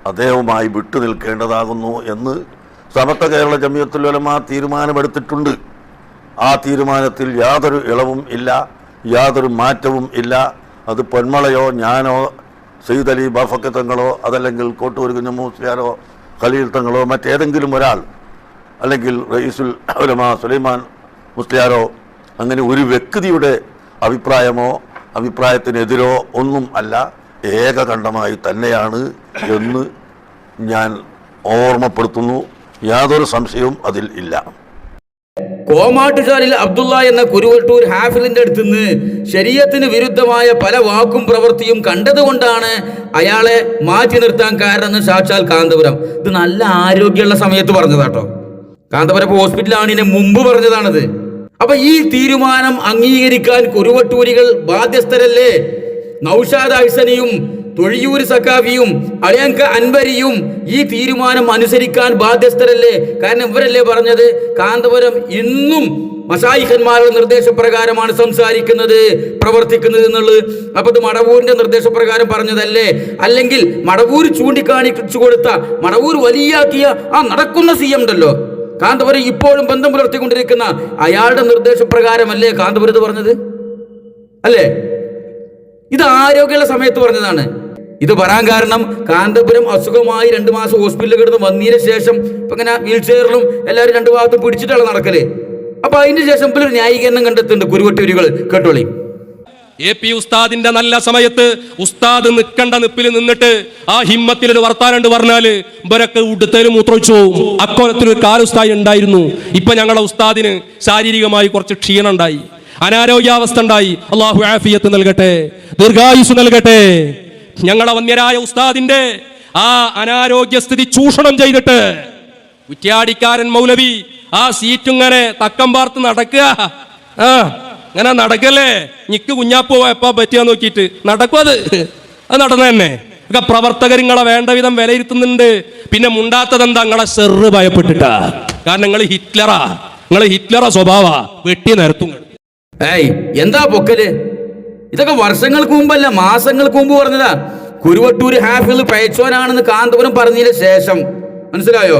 അദ്ദേഹവുമായി വിട്ടുനിൽക്കേണ്ടതാകുന്നു എന്ന് സമസ്ത കേരള ജമിയത്തുൽ ഉലമ തീരുമാനമെടുത്തിട്ടുണ്ട്. ആ തീരുമാനത്തിൽ യാതൊരു ഇളവും ഇല്ല, യാതൊരു മാറ്റവും ഇല്ല. അത് പൊന്മളയോ ഞാനോ സയ്യിദ് അലി ബാഫക്ക് തങ്ങളോ അതല്ലെങ്കിൽ കോട്ടൂർ കുഞ്ഞമ്മൂ മുസ്ലിയാരോ ഖലീൽ തങ്ങളോ മറ്റേതെങ്കിലും ഒരാൾ അല്ലെങ്കിൽ റയീസുൽ ഉലമ സുലൈമാൻ മുസ്ലിയാരോ അങ്ങനെ ഒരു വ്യക്തിയുടെ അഭിപ്രായമോ അഭിപ്രായത്തിനെതിരോ ഒന്നും അല്ല, ഏകകണ്ഠമായി തന്നെയാണ് എന്ന് ഞാൻ ഓർമ്മപ്പെടുത്തുന്നു. യാതൊരു സംശയവും അതിൽ ഇല്ല. കോമാട്ടുചാലിൽ അബ്ദുള്ള എന്ന കുരുവട്ടൂർ ഹാഫിലിന്റെ അടുത്ത് നിന്ന് ശരീഅത്തിന് വിരുദ്ധമായ പല വാക്കും പ്രവൃത്തിയും കണ്ടതുകൊണ്ടാണ് അയാളെ മാറ്റി നിർത്താൻ കാരണം സാക്ഷാൽ കാന്തപുരം. ഇത് നല്ല ആരോഗ്യമുള്ള സമയത്ത് പറഞ്ഞതാട്ടോ. കാന്തപുരം ഹോസ്പിറ്റലാണിന് മുമ്പ് പറഞ്ഞതാണിത്. അപ്പൊ ഈ തീരുമാനം അംഗീകരിക്കാൻ കുരുവട്ടൂരികൾ ബാധ്യസ്ഥരല്ലേ? നൗഷാദ് അഹ്സനിയും തൊഴിയൂർ സഖാഫിയും അളിയങ്ക അൻവരിയും ഈ തീരുമാനം അനുസരിക്കാൻ ബാധ്യസ്ഥരല്ലേ? കാരണം ഇവരല്ലേ പറഞ്ഞത് കാന്തപുരം ഇന്നും മശായിഖന്മാരുടെ നിർദ്ദേശപ്രകാരമാണ് സംസാരിക്കുന്നത്, പ്രവർത്തിക്കുന്നത് എന്നുള്ളത്. അപ്പൊ ഇത് മടവൂരിന്റെ നിർദ്ദേശപ്രകാരം പറഞ്ഞതല്ലേ? അല്ലെങ്കിൽ മടവൂർ ചൂണ്ടിക്കാണിച്ചു കൊടുത്ത മടവൂർ വലിയാക്കിയ ആ നടക്കുന്ന CM ഉണ്ടല്ലോ, കാന്തപുരം ഇപ്പോഴും ബന്ധം പുലർത്തിക്കൊണ്ടിരിക്കുന്ന അയാളുടെ നിർദ്ദേശപ്രകാരമല്ലേ കാന്തപുരം ഇത് പറഞ്ഞത്? അല്ലേ? ഇത് ആരോഗ്യമുള്ള സമയത്ത് പറഞ്ഞതാണ്. ഇത് പറയാൻ കാരണം കാന്തപുരം അസുഖമായി 2 മാസം ഹോസ്പിറ്റലിൽ കിടന്ന് വന്നതിന് ശേഷം ഇപ്പൊ ഇങ്ങനെ വീൽ ചെയറിലും എല്ലാവരും 2 ഭാഗത്തും പിടിച്ചിട്ടാണ് നടക്കല്. അപ്പൊ അതിന് ശേഷം ഒരു ന്യായീകരണം കണ്ടെത്തുന്നുണ്ട് കുരുവട്ടൂരികൾ. കേട്ടോളി. AP ഉസ്താദിന്റെ നല്ല സമയത്ത് ഉസ്താദ് നിൽക്കേണ്ട നിപ്പിൽ നിന്നിട്ട് ആ ഹിമ്മത്തിലൊരു വർത്താനുണ്ട് പറഞ്ഞാല് ഇവരൊക്കെ ഉടുത്തലും മൂത്രൊഴിച്ചു പോകും. അക്കോലത്തിലൊരു കാലുസ്താദ് ഉണ്ടായിരുന്നു. ഇപ്പൊ ഞങ്ങളുടെ ഉസ്താദിന് ശാരീരികമായി കുറച്ച് ക്ഷീണം ഉണ്ടായി, അനാരോഗ്യാവസ്ഥ ഉണ്ടായി. അള്ളാഹു ആഫിയത്ത് നൽകട്ടെ, ദീർഘായുസ് നൽകട്ടെ. ഞങ്ങളുടെ വന്യരായ ഉസ്താദിന്റെ ആ അനാരോഗ്യസ്ഥിതി ചൂഷണം ചെയ്തിട്ട് കുറ്റ്യാടിക്കാരൻ മൗലവി ആ സീറ്റിങ്ങനെ തക്കം പാർത്ത് നടക്കുക. അങ്ങനെ നടക്കല്ലേ, നിക്ക് കുഞ്ഞാപ്പോ എപ്പാ പറ്റിയാ നോക്കിയിട്ട് നടക്കും. അത് നടന്നു തന്നെ. ഒക്കെ പ്രവർത്തകരുങ്ങളെ വേണ്ട വിധം വിലയിരുത്തുന്നുണ്ട്. പിന്നെ മുണ്ടാത്തതെന്താ? നിങ്ങളെ സെറ് ഭയപ്പെട്ടിട്ടാ. കാരണം നിങ്ങൾ ഹിറ്റ്ലറാ സ്വഭാവ വെട്ടി നിരത്തും. എന്താ പൊക്കല്? ഇതൊക്കെ വർഷങ്ങൾക്ക് മുമ്പല്ല, മാസങ്ങൾക്ക് മുമ്പ് പറഞ്ഞതാ. കുരുവട്ടൂർ ഹാഫിൽ പയച്ചോനാണെന്ന് കാന്തപുരം പറഞ്ഞതിന് ശേഷം, മനസ്സിലായോ?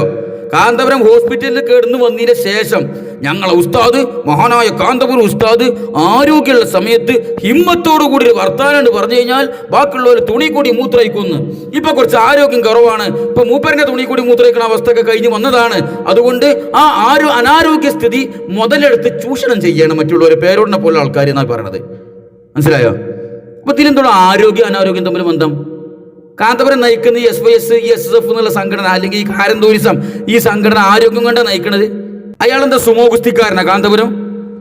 കാന്തപുരം ഹോസ്പിറ്റലിൽ കിടന്നു വന്നതിന് ശേഷം ഞങ്ങളെ ഉസ്താദ്, മഹാനായ കാന്തപുരം ഉസ്താദ് ആരോഗ്യമുള്ള സമയത്ത് ഹിമ്മത്തോടു കൂടി ഒരു വർത്താനം പറഞ്ഞു കഴിഞ്ഞാൽ ബാക്കിയുള്ളവർ തുണി കൂടി മൂത്രയിക്കുന്നു. ഇപ്പൊ കുറച്ച് ആരോഗ്യം കുറവാണ്, ഇപ്പൊ മൂപ്പരന്റെ തുണി കൂടി മൂത്രയിക്കുന്ന അവസ്ഥയൊക്കെ കഴിഞ്ഞ് വന്നതാണ്. അതുകൊണ്ട് ആ അനാരോഗ്യ സ്ഥിതി മുതലെടുത്ത് ചൂഷണം ചെയ്യണം മറ്റുള്ളവരെ പേരോടിനെ പോലെ ആൾക്കാർ എന്നാണ് പറയണത്. മനസ്സിലായോ? അപ്പൊ ഇതിലെന്തോളം ആരോഗ്യം അനാരോഗ്യം തമ്മിൽ ബന്ധം? കാന്തപുരം നയിക്കുന്ന ഈ SYS, ഈ SSF എന്നുള്ള സംഘടന, അല്ലെങ്കിൽ ഈ കാരൻ ടൂറിസം, ഈ സംഘടന ആരോഗ്യം കൊണ്ടാണ് നയിക്കണത്. അയാളെന്താ സുമോ കുസ്തിക്കാരനാ കാന്തപുരം?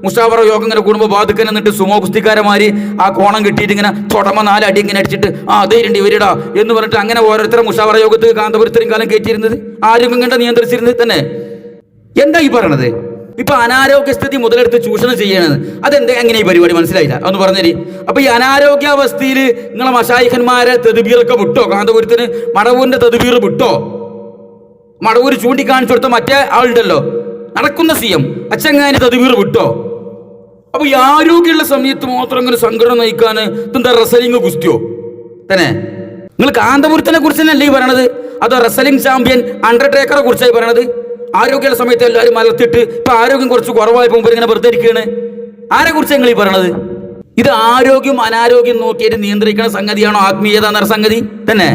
മുഷാവറ യോഗം ഇങ്ങനെ കൂടുമ്പോൾ ബാധുക്കൻ എന്നിട്ട് സുമോ കുസ്തിക്കാരന്മാര് ആ കോണം കിട്ടിയിട്ട് ഇങ്ങനെ തുടമ 4 അടി ഇങ്ങനെ അടിച്ചിട്ട് അതേരുണ്ട് ഇവരിടാ എന്ന് പറഞ്ഞിട്ട് അങ്ങനെ ഓരോരുത്തരും മുഷാവറ യോഗത്ത് കാന്തപുരത്തിനും കാലം കയറ്റിയിരുന്നത്, ആരോഗ്യം കണ്ട നിയന്ത്രിച്ചിരുന്നത് തന്നെ. എന്താ ഈ പറയണത്? ഇപ്പൊ അനാരോഗ്യസ്ഥിതി മുതലെടുത്ത് ചൂഷണം ചെയ്യണത് അതെന്താ? എങ്ങനെ ഈ പരിപാടി? മനസ്സിലായില്ല, ഒന്ന് പറഞ്ഞേരി. അപ്പൊ ഈ അനാരോഗ്യാവസ്ഥയിൽ നിങ്ങളെ മശായിഖന്മാരെ തെതുബീറൊക്കെ വിട്ടോ? കാന്തപുരത്തിന് മടവൂരിന്റെ തെതുബീർ വിട്ടോ? മടവൂർ ചൂണ്ടിക്കാണിച്ചു കൊടുത്ത മറ്റേ ആളുണ്ടല്ലോ, നടക്കുന്ന CM അച്ചങ്ങാന്റെ തെതുബീർ വിട്ടോ? അപ്പൊ ഈ ആരോഗ്യമുള്ള സമയത്ത് മാത്രം ഇങ്ങനെ സംഘടന നയിക്കാൻ എന്താ റെസലിംഗ് ഗുസ്തിയോ തന്നെ? നിങ്ങൾ കാന്തപുരത്തിനെ കുറിച്ച് തന്നെയല്ലേ ഈ പറയണത്? അതോ റെസലിംഗ് ചാമ്പ്യൻ അണ്ടർടേക്കറെ കുറിച്ചായി പറയണത്? ആരോഗ്യമുള്ള സമയത്ത് എല്ലാവരും മലർത്തിട്ട് ഇപ്പൊ ആരോഗ്യം കുറച്ച് കുറവായപ്പോൾ ഇങ്ങനെ വെറുതെ ഇരിക്കുകയാണ്. ആരെ കുറിച്ച് നിങ്ങൾ ഈ പറയണത്? ഇത് ആരോഗ്യം അനാരോഗ്യം നോക്കിയിട്ട് നിയന്ത്രിക്കുന്ന സംഗതിയാണോ ആത്മീയത എന്ന സംഗതി തന്നെ?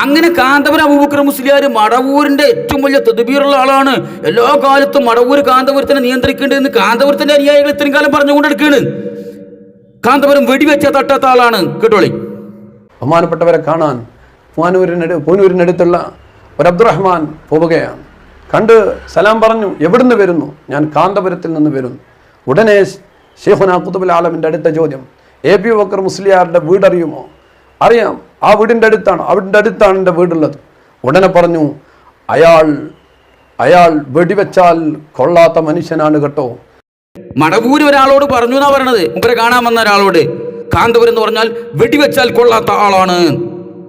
അങ്ങനെ കാന്തപുരം അബൂബക്കർ മുസ്ലിയാർ മടവൂരിന്റെ ഏറ്റവും വലിയ തദ്ബീറുള്ള ആളാണ്. എല്ലാ കാലത്തും മടവൂർ കാന്തപുരത്തിനെ നിയന്ത്രിക്കേണ്ടതെന്ന് കാന്തപുരത്തിന്റെ അനുയായികൾ ഇത്രയും കാലം പറഞ്ഞുകൊണ്ടെടുക്കുകയാണ്. കാന്തപുരം വെടിവെച്ച തട്ടാത്ത ആളാണ്. കേട്ടോളി. ബഹുമാനപ്പെട്ടവരെ കാണാൻ പൂനൂരിനടുത്തുള്ള ഒരു അബ്ദുറഹ്മാൻ പോവുകയാണ്. കണ്ട് സലാം പറഞ്ഞു. എവിടുന്ന് വരുന്നു? ഞാൻ കാന്തപുരത്തിൽ നിന്ന് വരുന്നു. ഉടനെ ശൈഖുനാ ഖുതുബുൽ ആലമിൻ്റെ അടുത്ത ചോദ്യം, AP ബക്കർ മുസ്ലിയാരുടെ വീടറിയുമോ? അറിയാം, ആ വീടിൻ്റെ അടുത്താണ്, അവിടുത്തെ അടുത്താണ് എൻ്റെ വീടുള്ളത്. ഉടനെ പറഞ്ഞു, അയാൾ വെടിവെച്ചാൽ കൊള്ളാത്ത മനുഷ്യനാണ് കേട്ടോ. മടവൂര് ഒരാളോട് പറഞ്ഞു എന്നാ പറയണത്, മുമ്പേ കാണാൻ വന്ന ഒരാളോട്. കാന്തപുരം എന്ന് പറഞ്ഞാൽ വെടിവെച്ചാൽ കൊള്ളാത്ത ആളാണ്.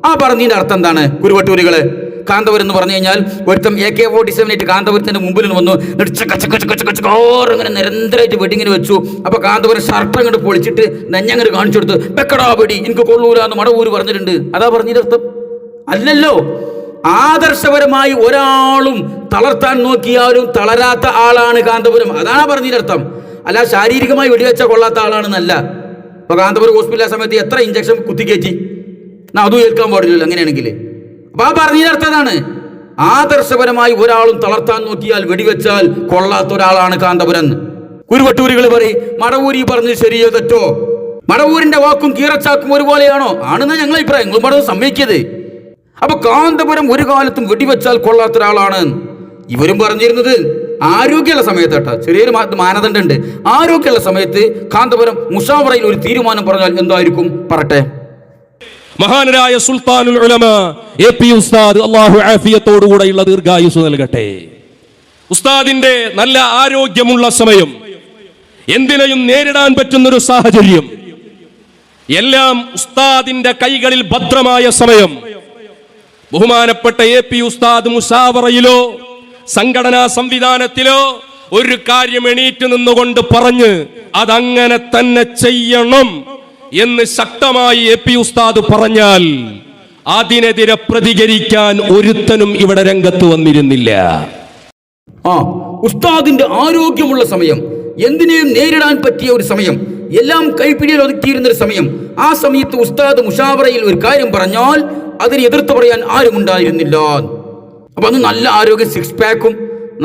ആ പറഞ്ഞതിന്റെ അർത്ഥം എന്താണ് കുരുവട്ടൂരുകള്? കാന്തപുരം എന്ന് പറഞ്ഞു കഴിഞ്ഞാൽ ഒരുത്തം AK-47 കാന്തപുരത്തിന്റെ മുമ്പിൽ വന്നു, ഇങ്ങനെ നിരന്തരമായിട്ട് വെടിങ്ങനെ വെച്ചു. അപ്പൊ കാന്തപുരം ഷർട്ട് അങ്ങോട്ട് പൊളിച്ചിട്ട് നെഞ്ഞങ്ങോട്ട് കാണിച്ചു കൊടുത്തു, വെക്കടാ വെടി, എനിക്ക് കൊള്ളൂല എന്ന് മടവൂര് പറഞ്ഞിട്ടുണ്ട്. അതാ പറഞ്ഞതിന്റെ അർത്ഥം? അല്ലല്ലോ. ആദർശപരമായി ഒരാളും തളർത്താൻ നോക്കിയാലും തളരാത്ത ആളാണ് കാന്തപുരം. അതാണ് പറഞ്ഞതിന്റെ അർത്ഥം. അല്ല ശാരീരികമായി വെടിവെച്ച കൊള്ളാത്ത ആളാണെന്നല്ല. ഇപ്പൊ കാന്തപുരം ഹോസ്പിറ്റലിലെ സമയത്ത് എത്ര ഇഞ്ചക്ഷൻ കുത്തിക്കയറ്റി, അതും ഏൽക്കാൻ പാടില്ലല്ലോ അങ്ങനെയാണെങ്കിൽ. അപ്പൊ ആ പറഞ്ഞതിന്റെ അർത്ഥം അതാണ്. ആദർശപരമായി ഒരാളും തളർത്താൻ നോക്കിയാൽ വെടിവെച്ചാൽ കൊള്ളാത്ത ഒരാളാണ് കാന്തപുരം. കുരുവട്ടൂരികൾ പറയും മടവൂരി പറഞ്ഞത് ശരിയോ തെറ്റോ? മടവൂരിന്റെ വാക്കും കീറച്ചാക്കും ഒരുപോലെയാണോ? ആണെന്നാ ഞങ്ങളെ അഭിപ്രായം. നിങ്ങൾ മടവ് സമ്മതിക്കത്. അപ്പൊ കാന്തപുരം ഒരു കാലത്തും വെടിവെച്ചാൽ കൊള്ളാത്ത ഒരാളാണ്. ഇവരും പറഞ്ഞിരുന്നത് ആരോഗ്യമുള്ള സമയത്താട്ടാ, ചെറിയൊരു മാനദണ്ഡം ഉണ്ട്. ആരോഗ്യമുള്ള സമയത്ത് കാന്തപുരം മുഷാവറയിൽ ഒരു തീരുമാനം പറഞ്ഞാൽ എന്തായിരിക്കും പറട്ടെ. മഹാനരായ സുൽത്താനുൽ ഉലമ AP ഉസ്താദ് അല്ലാഹു ആഫിയത്തോടുകൂടെയുള്ള ദീർഘായുസ് നൽകട്ടെ. ഉസ്താദിന്റെ നല്ല ആരോഗ്യമുള്ള സമയം, എന്തിനേയും നേരിടാൻ പറ്റുന്നൊരു സാഹചര്യം, എല്ലാം ഉസ്താദിന്റെ കൈകളിൽ ഭദ്രമായ സമയം. ബഹുമാനപ്പെട്ട AP ഉസ്താദ് മുസാവറയിലോ സംഘടനാ സംവിധാനത്തിലോ ഒരു കാര്യം എണീറ്റ് നിന്നുകൊണ്ട് പറഞ്ഞ് അതങ്ങനെ തന്നെ ചെയ്യണം എന്ന് ശക്തമായി AP ഉസ്താദ് പറഞ്ഞാൽ അതിനെതിരെ പ്രതികരിക്കാൻ ഒരുത്തനും ഇവിടെ രംഗത്ത് വന്നിരുന്നില്ല. ഉസ്താദിന്റെ ആരോഗ്യമുള്ള സമയം, എന്തിനേയും നേരിടാൻ പറ്റിയ ഒരു സമയം, എല്ലാം കൈപ്പിടിയിൽ ഒതുക്കിയിരുന്ന ഒരു സമയം. ആ സമയത്ത് ഉസ്താദ് മുഷാവറയിൽ ഒരു കാര്യം പറഞ്ഞാൽ അതിനെ എതിർത്ത് പറയാൻ ആരും ഉണ്ടായിരുന്നില്ല. അപ്പൊ അന്ന് നല്ല ആരോഗ്യം, 6 പാക്കും,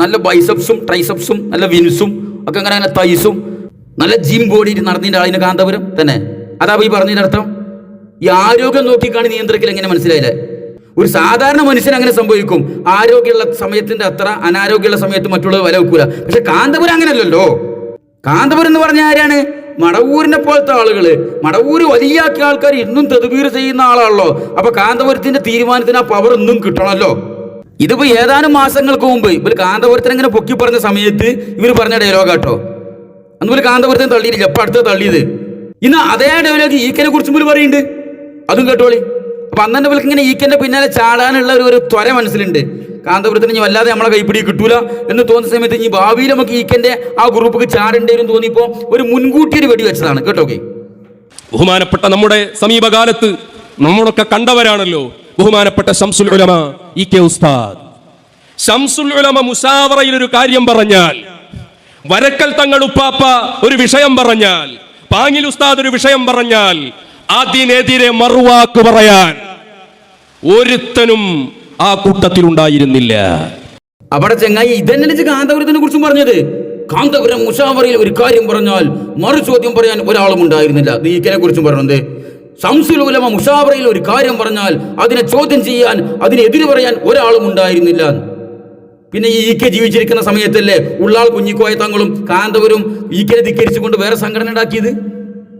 നല്ല ബൈസപ്സും ട്രൈസപ്സും നല്ല വിൻസും ഒക്കെ അങ്ങനെ തൈസും നല്ല ജിം ബോഡിയിൽ നടന്നിട്ട് അതിന് കാന്തപുരം തന്നെ. അതാ ഈ പറഞ്ഞതിന്റെ അർത്ഥം. ഈ ആരോഗ്യം നോക്കിക്കാണ് നിയന്ത്രിക്കൽ. എങ്ങനെ മനസ്സിലായില്ലേ? ഒരു സാധാരണ മനുഷ്യൻ അങ്ങനെ സംഭവിക്കും. ആരോഗ്യമുള്ള സമയത്തിന്റെ അത്ര അനാരോഗ്യമുള്ള സമയത്ത് മറ്റുള്ളവർ വില വെക്കൂല. പക്ഷെ കാന്തപുരം അങ്ങനെയല്ലല്ലോ. കാന്തപുരം എന്ന് പറഞ്ഞ ആരാണ്? മടവൂരിനെ പോലത്തെ ആളുകള്. മടവൂര് വലിയാക്കിയ ആൾക്കാർ ഇന്നും തദ്ബീർ ചെയ്യുന്ന ആളാണല്ലോ. അപ്പൊ കാന്തപുരത്തിന്റെ തീരുമാനത്തിന് ആ പവർ ഒന്നും കിട്ടണമല്ലോ. ഇതിപ്പോ ഏതാനും മാസങ്ങൾക്ക് മുമ്പ് ഇവർ കാന്തപുരത്തിന് ഇങ്ങനെ പൊക്കി പറഞ്ഞ സമയത്ത് ഇവർ പറഞ്ഞ ഡയലോഗാട്ടോ. അന്ന് ഇവർ കാന്തപുരത്തിന് തള്ളിയിട്ടില്ല, എപ്പോൾ അടുത്ത തള്ളിയത്. ഇന്ന് അതേ ഡയലോഗ് ഈക്കനെ കുറിച്ചും ഇവർ പറയുന്നുണ്ട്. അതും കേട്ടോളി. അപ്പൊ അന്നെ ഇവർക്ക് ഇങ്ങനെ ഈക്കന്റെ പിന്നാലെ ചാടാനുള്ള ഒരു ത്വര മനസ്സിലുണ്ട്. കാന്തപുരത്തിന് ഇനി വല്ലാതെ നമ്മളെ കൈപ്പിടി കിട്ടൂല എന്ന് തോന്നുന്ന സമയത്ത് ഇനി ഭാവിയിൽ നമുക്ക് ഈക്കന്റെ ആ ഗ്രൂപ്പ് ചാടേണ്ടേരും തോന്നിയപ്പോ ഒരു മുൻകൂട്ടി ഒരു വെടി വെച്ചതാണ് കേട്ടോ. ബഹുമാനപ്പെട്ട നമ്മുടെ സമീപകാലത്ത് നമ്മളൊക്കെ കണ്ടവരാണല്ലോ ബഹുമാനപ്പെട്ട ശംസുൽ ഉലമ EK ഉസ്താദ്. ശംസുൽ ഉലമ മുസാവറയിൽ ഒരു കാര്യം പറഞ്ഞാൽ, വരക്കൽ തങ്ങൾ ഉപ്പാപ്പ ഒരു വിഷയം പറഞ്ഞാൽ, പാങ്ങിൽ ഉസ്താദ് ഒരു വിഷയം പറഞ്ഞാൽ അതിനെതിരെ മറുവാക്ക് പറയാൻ ഒരുത്തനും ആ കൂട്ടത്തിൽ ഉണ്ടായിരുന്നില്ല. അവിടെ ചെങ്ങായി ഇതന്നെ കാന്തപുരത്തിനെ കുറിച്ചും പറഞ്ഞത്. കാന്തപുരം മുഷാവറയിൽ ഒരു കാര്യം പറഞ്ഞാൽ മറു ചോദ്യം പറയാൻ ഒരാളും ഉണ്ടായിരുന്നില്ല. ഈക്കനെ കുറിച്ചും പറഞ്ഞത് ശംസുൽ ഉലമ മുഷാവറയിൽ ഒരു കാര്യം പറഞ്ഞാൽ അതിനെ ചോദ്യം ചെയ്യാൻ, അതിനെതിരെ പറയാൻ ഒരാളും ഉണ്ടായിരുന്നില്ല. പിന്നെ ഈ ഈക്കെ ജീവിച്ചിരിക്കുന്ന സമയത്തല്ലേ ഉള്ളാൾ കുഞ്ഞിക്കോയ തങ്ങളും കാന്തപുരം ഈക്കനെ ധിക്കരിച്ചുകൊണ്ട് വേറെ സംഘടന ഉണ്ടാക്കിയത്?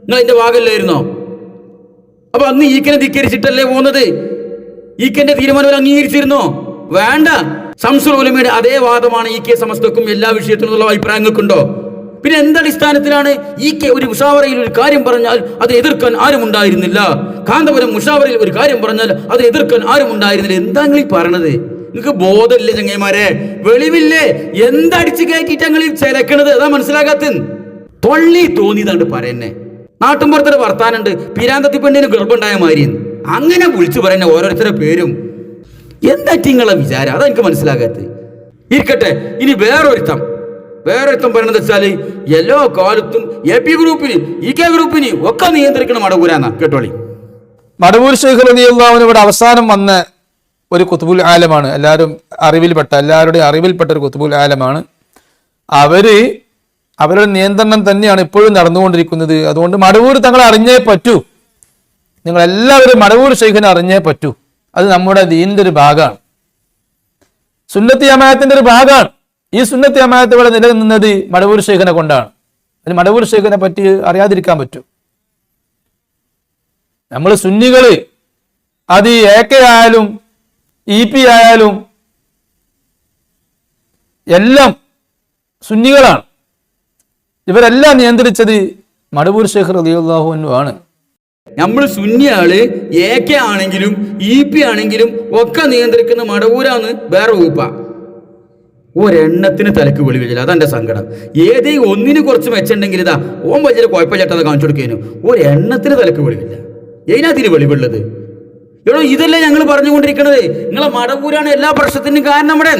നിങ്ങൾ അതിന്റെ ഭാഗമല്ലായിരുന്നോ? അപ്പൊ അന്ന് ഈക്കനെ ധിക്കരിച്ചിട്ടല്ലേ പോകുന്നത്? ഈക്കന്റെ തീരുമാനം അംഗീകരിച്ചിരുന്നോ? വേണ്ട. ശംസുൽ ഉലമയുടെ അതേ വാദമാണ് EK സമസ്തക്കും എല്ലാ വിഷയത്തിലുള്ള അഭിപ്രായങ്ങൾക്കുണ്ടോ? പിന്നെ എന്തടിസ്ഥാനത്തിലാണ് EK ഒരു മുഷാവറയിൽ ഒരു കാര്യം പറഞ്ഞാൽ അത് എതിർക്കാൻ ആരും ഉണ്ടായിരുന്നില്ല, കാന്തപുരം മുഷാവറയിൽ ഒരു കാര്യം പറഞ്ഞാൽ അത് എതിർക്കാൻ ആരും ഉണ്ടായിരുന്നില്ല? എന്താ നിങ്ങൾ ഈ പറയണത്? നിങ്ങൾക്ക് ബോധമില്ലേ ചങ്ങന്മാരെ? വെളിവില്ലേ? എന്തടിച്ചു കയറ്റിട്ട് ഞങ്ങൾ ഈ ചിലക്കണത്? അതാ മനസ്സിലാകാത്ത. തൊള്ളി തോന്നിയതാണ്ട് പറയുന്നേ. നാട്ടുമ്പുറത്തൊരു വർത്താനുണ്ട്, പിരാന്തത്തി പെണ്ണിന് ഗർഭമുണ്ടായ മാതിരി. അങ്ങനെ വിളിച്ചു പറയുന്ന ഓരോരുത്തരുടെ പേരും. എന്താ നിങ്ങളെ വിചാരം? അതാ എനിക്ക് മനസ്സിലാകാത്ത. ഇരിക്കട്ടെ, ഇനി വേറൊരുത്തം പറയണത് വെച്ചാല് എല്ലാ കാലത്തും AP ഗ്രൂപ്പിന് EK ഗ്രൂപ്പിന് ഒക്കെ നിയന്ത്രിക്കണം മടവൂരാന്നാ. കേട്ടോളി. മടവൂർ ശൈഖ് റളിയല്ലാഹു അൻഹു ഇവിടെ അവസാനം വന്ന ഒരു കുത്തുബുൽ ആലമാണ്. എല്ലാവരുടെയും അറിവിൽപ്പെട്ട ഒരു കുത്തുബുൽ ആലമാണ്. അവരുടെ നിയന്ത്രണം തന്നെയാണ് ഇപ്പോഴും നടന്നുകൊണ്ടിരിക്കുന്നത്. അതുകൊണ്ട് മടവൂർ തങ്ങളെ അറിഞ്ഞേ പറ്റൂ. നിങ്ങൾ എല്ലാവരും മടവൂർ ശൈഖിനെ അറിഞ്ഞേ പറ്റൂ. അത് നമ്മുടെ ദീനിന്റെ ഒരു ഭാഗമാണ്, സുന്നത്തി ജമാഅത്തിന്റെ ഒരു ഭാഗമാണ്. ഈ സുന്നത്തി ജമാഅത്ത് ഇവിടെ നിലനിന്നത് മടവൂർ ശൈഖിനെ കൊണ്ടാണ്. അതിന് മടവൂർ ശൈഖിനെ പറ്റി അറിയാതിരിക്കാൻ പറ്റൂ? നമ്മൾ സുന്നികള് അത് AK ആയാലും EP ആയാലും എല്ലാം സുന്നികളാണ്. ഇവരെല്ലാം നിയന്ത്രിച്ചത് മടവൂർ ശൈഖ് റളിയല്ലാഹു അൻഹു ആണ്. നമ്മൾ സുന്നിയാള് AK ആണെങ്കിലും EP ആണെങ്കിലും ഒക്കെ നിയന്ത്രിക്കുന്ന മടവൂരാന്ന് വേറെ ഊപ്പ. ഒരെണ്ണത്തിന് തലക്ക് വെളിവില്ല, അതെന്റെ സങ്കടം. ഏതെങ്കിലും ഒന്നിന് കുറച്ച് മെച്ചുണ്ടെങ്കിൽ ഇതാ ഓൻ വലിയ കുഴപ്പമില്ലാത്തത് കാണിച്ചു കൊടുക്കേനു. ഒരെണ്ണത്തിന് തലക്ക് വെളിവില്ല. ഏതിനകത്തിന് വെളിവുള്ളത്? എടോ, ഇതല്ലേ ഞങ്ങൾ പറഞ്ഞുകൊണ്ടിരിക്കണത്. നിങ്ങളെ മടവൂരാണ് എല്ലാ പ്രശ്നത്തിനും കാരണം. നമ്മുടെ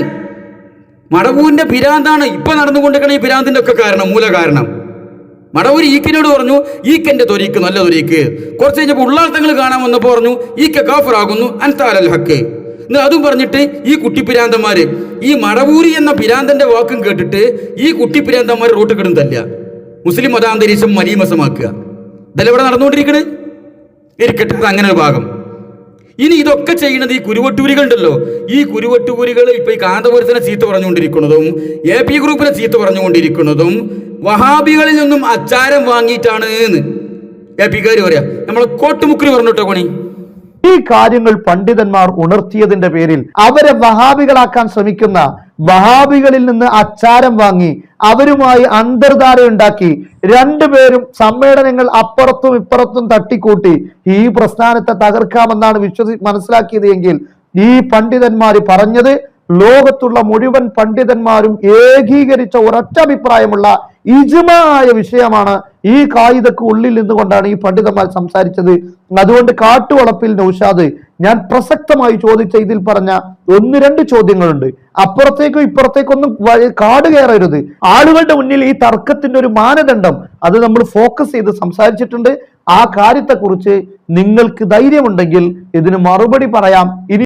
മടവൂരിന്റെ പിരാന്താണ് ഇപ്പൊ നടന്നുകൊണ്ടിരിക്കണ ഈ പിരാന്തിന്റെ ഒക്കെ കാരണം, മൂല കാരണം. മടവൂർ ഈക്കിനോട് പറഞ്ഞു ഈക്കന്റെ തൊരീക്ക് നല്ല തൊരീക്ക്. കുറച്ച് കഴിഞ്ഞപ്പോൾ ഉള്ളാർത്ഥങ്ങൾ കാണാൻ വന്നപ്പോൾ പറഞ്ഞു ഈക്ക കാഫറാകുന്നു അൻതാലൽ ഹക്ക്. അതും പറഞ്ഞിട്ട് ഈ കുട്ടിപ്പിരാന്തന്മാര് ഈ മടവൂരി എന്ന പിരാന്തന്റെ വാക്കും കേട്ടിട്ട് ഈ കുട്ടിപ്പിരാന്തന്മാർ റോട്ട് കിടുന്നതല്ല, മുസ്ലിം മതാന്തരീക്ഷം മലീമസമാക്കുക. ഇതല്ല ഇവിടെ നടന്നുകൊണ്ടിരിക്കണത്. ഇരിക്കട്ടെ, അങ്ങനെ ഒരു ഭാഗം. ഇനി ഇതൊക്കെ ചെയ്യുന്നത് ഈ കുരുവട്ടൂരികളുണ്ടല്ലോ. ഈ കുരുവട്ടൂരികൾ ഇപ്പൊ ഈ കാന്തപുരത്തിനെ ചീത്ത പറഞ്ഞുകൊണ്ടിരിക്കുന്നതും AP ഗ്രൂപ്പിനെ ചീത്ത പറഞ്ഞുകൊണ്ടിരിക്കുന്നതും വഹാബികളിൽ നിന്നും അച്ചാരം വാങ്ങിയിട്ടാണ് എന്ന് AP-കാര് പറയാ. നമ്മളെ കോട്ടുമുക്കിന് പറഞ്ഞിട്ടോ പണി. ഈ കാര്യങ്ങൾ പണ്ഡിതന്മാർ ഉണർത്തിയതിന്റെ പേരിൽ അവരെ വഹാബികളാക്കാൻ ശ്രമിക്കുന്ന വഹാബികളിൽ നിന്ന് അച്ചാരം വാങ്ങി അവരുമായി അന്തർധാര ഉണ്ടാക്കി രണ്ടുപേരും സമ്മേളനങ്ങൾ അപ്പുറത്തും ഇപ്പുറത്തും തട്ടിക്കൂട്ടി ഈ പ്രസ്ഥാനത്തെ തകർക്കാമെന്നാണ് മനസ്സിലാക്കിയത് എങ്കിൽ ഈ പണ്ഡിതന്മാർ പറഞ്ഞത് ലോകത്തുള്ള മുഴുവൻ പണ്ഡിതന്മാരും ഏകീകരിച്ച ഒരൊറ്റ അഭിപ്രായമുള്ള ഇജ്മാഅയ വിഷയമാണ്. ഈ കായികക്ക് ഉള്ളിൽ നിന്നുകൊണ്ടാണ് ഈ പണ്ഡിതന്മാർ സംസാരിച്ചത്. അതുകൊണ്ട് കാട്ടുവളപ്പിൽ നൗഷാദ്, ഞാൻ പ്രസക്തമായി ചോദിച്ച ഇതിൽ പറഞ്ഞ 1-2 ചോദ്യങ്ങളുണ്ട്. അപ്പുറത്തേക്കും ഇപ്പുറത്തേക്കൊന്നും കാട് കയറരുത്. ആളുകളുടെ മുന്നിൽ ഈ തർക്കത്തിന്റെ ഒരു മാനദണ്ഡം അത് നമ്മൾ ഫോക്കസ് ചെയ്ത് സംസാരിച്ചിട്ടുണ്ട്. ആ കാര്യത്തെക്കുറിച്ച് നിങ്ങൾക്ക് ധൈര്യമുണ്ടെങ്കിൽ ഇതിന് മറുപടി പറയാം. ഇനി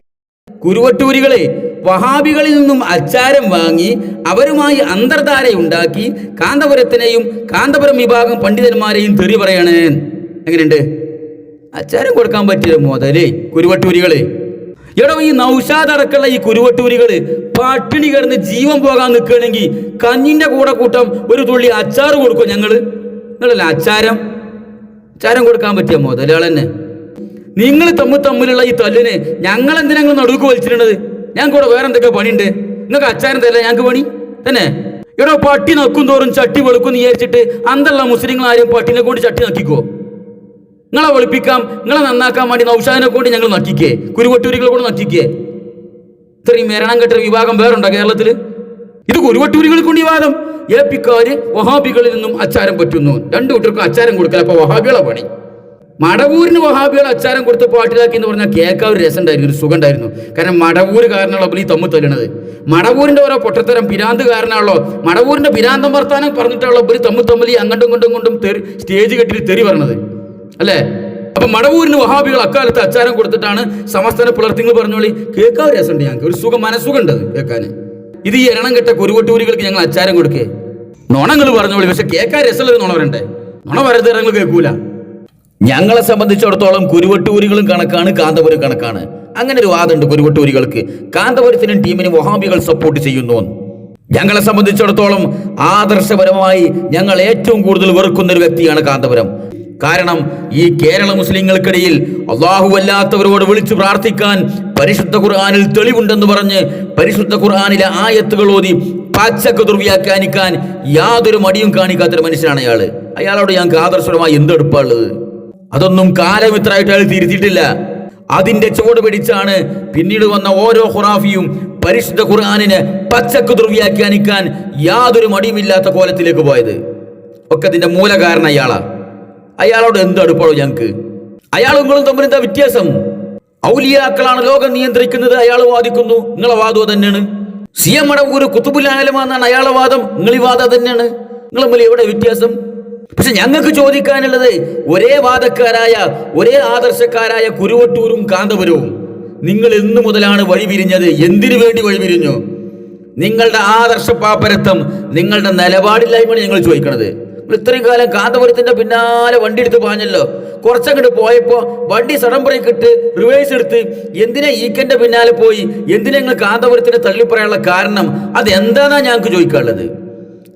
കുരുവട്ടൂരികളെ വഹാബികളിൽ നിന്നും അച്ചാരം വാങ്ങി അവരുമായി അന്തർധാരയുണ്ടാക്കി കാന്തപുരത്തിനെയും കാന്തപുരം വിഭാഗം പണ്ഡിതന്മാരെയും തെറി പറയണേ. എങ്ങനെയുണ്ട്? അച്ചാരം കൊടുക്കാൻ പറ്റിയ മുതലേ കുരുവട്ടൂരികളെ. എടോ, ഈ നൗഷാദ് അടക്കമുള്ള ഈ കുരുവട്ടൂരികള് പട്ടിണി കിടന്ന് ജീവൻ പോകാൻ നിൽക്കുകയാണെങ്കിൽ കഞ്ഞിന്റെ കൂടെ കൂട്ടം ഒരു തുള്ളി അച്ചാറ് കൊടുക്കും. നിങ്ങളല്ല അച്ചാരം കൊടുക്കാൻ പറ്റിയ മുതലാൾ തന്നെ. നിങ്ങൾ തമ്മിലുള്ള ഈ തല്ലിന് ഞങ്ങൾ എന്തിനാ നടുക്ക് വലിച്ചിട്ടുള്ളത്? ഞങ്ങൾക്ക് കൂടെ വേറെ എന്തൊക്കെ പണിയുണ്ട്? നിങ്ങൾക്ക് അച്ചാരം തരില്ല ഞങ്ങൾക്ക് പണി തന്നെ. എടോ, പട്ടി നക്കും തോറും ചട്ടി വെളുക്കും വിചാരിച്ചിട്ട് അന്തല്ല മുസ്ലിങ്ങൾ ആരും പട്ടിനെ കൊണ്ട് ചട്ടി നക്കിക്കോ? നിങ്ങളെ വെളുപ്പിക്കാം, നിങ്ങളെ നന്നാക്കാൻ വേണ്ടി നൗഷാദിനെ കൊണ്ട് ഞങ്ങൾ നക്കിക്കേ, കുരുവട്ടൂരികളെ കൊണ്ട് നക്കിക്കേ. ഇത്രയും മരണം കെട്ട വിഭാഗം വേറുണ്ടോ കേരളത്തില്? ഇത് കുരുവട്ടൂരികളെ കൊണ്ട് വിവാദം. AP-ക്കാര് വഹാബികളിൽ നിന്നും അച്ചാരം പറ്റുന്നു. 2 കൂട്ടർക്കും അച്ചാരം കൊടുക്കല. അപ്പൊ വഹാബികളെ പണി. മടവൂരിന് വഹാബികൾ അച്ചാരം കൊടുത്ത് പാട്ടിലാക്കി എന്ന് പറഞ്ഞാൽ കേൾക്കാൻ ഒരു രസം ഉണ്ടായിരുന്നു, ഒരു സുഖം ഉണ്ടായിരുന്നു. കാരണം മടവൂര് കാരണമുള്ള ഈ തമ്മിൽ തല്ലണത്. മടവൂരിന്റെ ഓരോ പൊട്ടത്തരം പിരാന്ത് കാരണമാണല്ലോ. മടവൂരിന്റെ പിരാന്തം വർത്താനം പറഞ്ഞിട്ടുള്ള ഒരു തമ്മിൽ അങ്ങോട്ടും കൊണ്ടും സ്റ്റേജ് കെട്ടിട്ട് തെറി പറഞ്ഞത് അല്ലേ? അപ്പൊ മടവൂരിന് വഹാബികൾ അക്കാലത്ത് അച്ചാരം കൊടുത്തിട്ടാണ് സമസ്തനെ പുലർത്തിങ്ങൾ പറഞ്ഞോളി. കേൾക്കാൻ ഒരു രസമുണ്ട്, ഞങ്ങൾക്ക് ഒരു സുഖം, മനസ്സുഖം ഉണ്ടത് കേൾക്കാൻ. ഇത് ഈ എരണം കെട്ട കുരുവട്ടൂരികൾക്ക് ഞങ്ങൾ അച്ചാരം കൊടുക്കേ? നുണങ്ങൾ പറഞ്ഞോളി, പക്ഷെ കേൾക്കാൻ രസമുള്ളൊരു നുണ വരണ്ടേ? നുണ വരരുത്, ഞങ്ങൾ കേൾക്കൂല. ഞങ്ങളെ സംബന്ധിച്ചിടത്തോളം കുരുവട്ടൂരികളും കണക്കാണ്, കാന്തപുരം കണക്കാണ്. അങ്ങനെ ഒരു വാദമുണ്ട് കുരുവട്ടൂരികൾക്ക്. കാന്തപുരത്തിനും ടീമിനും വഹാബികൾ സപ്പോർട്ട് ചെയ്യുന്നു. ഞങ്ങളെ സംബന്ധിച്ചിടത്തോളം ആദർശപരമായി ഞങ്ങൾ ഏറ്റവും കൂടുതൽ വെറുക്കുന്ന ഒരു വ്യക്തിയാണ് കാന്തപുരം. കാരണം ഈ കേരള മുസ്ലിങ്ങൾക്കിടയിൽ അല്ലാഹുവല്ലാത്തവരോട് വിളിച്ചു പ്രാർത്ഥിക്കാൻ പരിശുദ്ധ ഖുർആനിൽ തെളിവുണ്ടെന്ന് പറഞ്ഞ് പരിശുദ്ധ ഖുർആനിലെ ആയത്തുകൾ ഓതി പച്ചക്ക് ദുർവ്യാഖ്യാനിക്കാൻ യാതൊരു മടിയും കാണിക്കാത്തൊരു മനുഷ്യനാണ് അയാള്. അയാളോട് ഞങ്ങൾക്ക് ആദർശപരമായി എന്തെടുപ്പാണുള്ളത്? അതൊന്നും കാലം ഇത്രയായിട്ട് അയാൾ തിരുത്തിയിട്ടില്ല. അതിന്റെ ചുവട് പിടിച്ചാണ് പിന്നീട് വന്ന ഓരോ ഖുറാഫിയും പരിശുദ്ധ ഖുർആനിനെ പച്ചക്ക് ദുർവ്യാഖ്യാനിക്കാൻ യാതൊരു മടിയുമില്ലാത്ത കോലത്തിലേക്ക് പോയത്. ഒക്കെ അതിന്റെ മൂല കാരണം അയാളോട് എന്തെടുപ്പാണോ ഞങ്ങൾക്ക്? അയാളും നിങ്ങളും തമ്മിൽ എന്താ വ്യത്യാസം? ഔലിയാക്കളാണ് ലോകം നിയന്ത്രിക്കുന്നത്, അയാൾ വാദിക്കുന്നു. നിങ്ങളെ വാദം തന്നെയാണ്. CM മടവൂര് കുത്തുബുൽ ആലമാന്നാണ് അയാളെ വാദം, നിങ്ങൾ ഈ വാദം തന്നെയാണ്. നിങ്ങൾ തമ്മിൽ എവിടെ വ്യത്യാസം? പക്ഷെ ഞങ്ങൾക്ക് ചോദിക്കാനുള്ളത്, ഒരേ വാദക്കാരായ ഒരേ ആദർശക്കാരായ കുരുവട്ടൂരും കാന്തപുരവും നിങ്ങൾ എന്നു മുതലാണ് വഴിപിരിഞ്ഞത്? എന്തിനു വേണ്ടി വഴിപിരിഞ്ഞു? നിങ്ങളുടെ ആദർശ പാപ്പരത്വം, നിങ്ങളുടെ നിലപാടില്ലായ്മയാണ് ഞങ്ങൾ ചോദിക്കണത്. ഇത്രയും കാലം കാന്തപുരത്തിന്റെ പിന്നാലെ വണ്ടി എടുത്ത് പാഞ്ഞല്ലോ. കുറച്ചങ്ങോട്ട് പോയപ്പോ വണ്ടി സഡൻ ബ്രേക്ക് ഇട്ട് റിവേഴ്സ് എടുത്ത് എന്തിനാ ഈക്കന്റെ പിന്നാലെ പോയി? എന്തിനാ നിങ്ങൾ കാന്തപുരത്തിന് തള്ളിപ്പറയാനുള്ള കാരണം? അതെന്താന്നാ ഞങ്ങൾക്ക് ചോദിക്കാനുള്ളത്.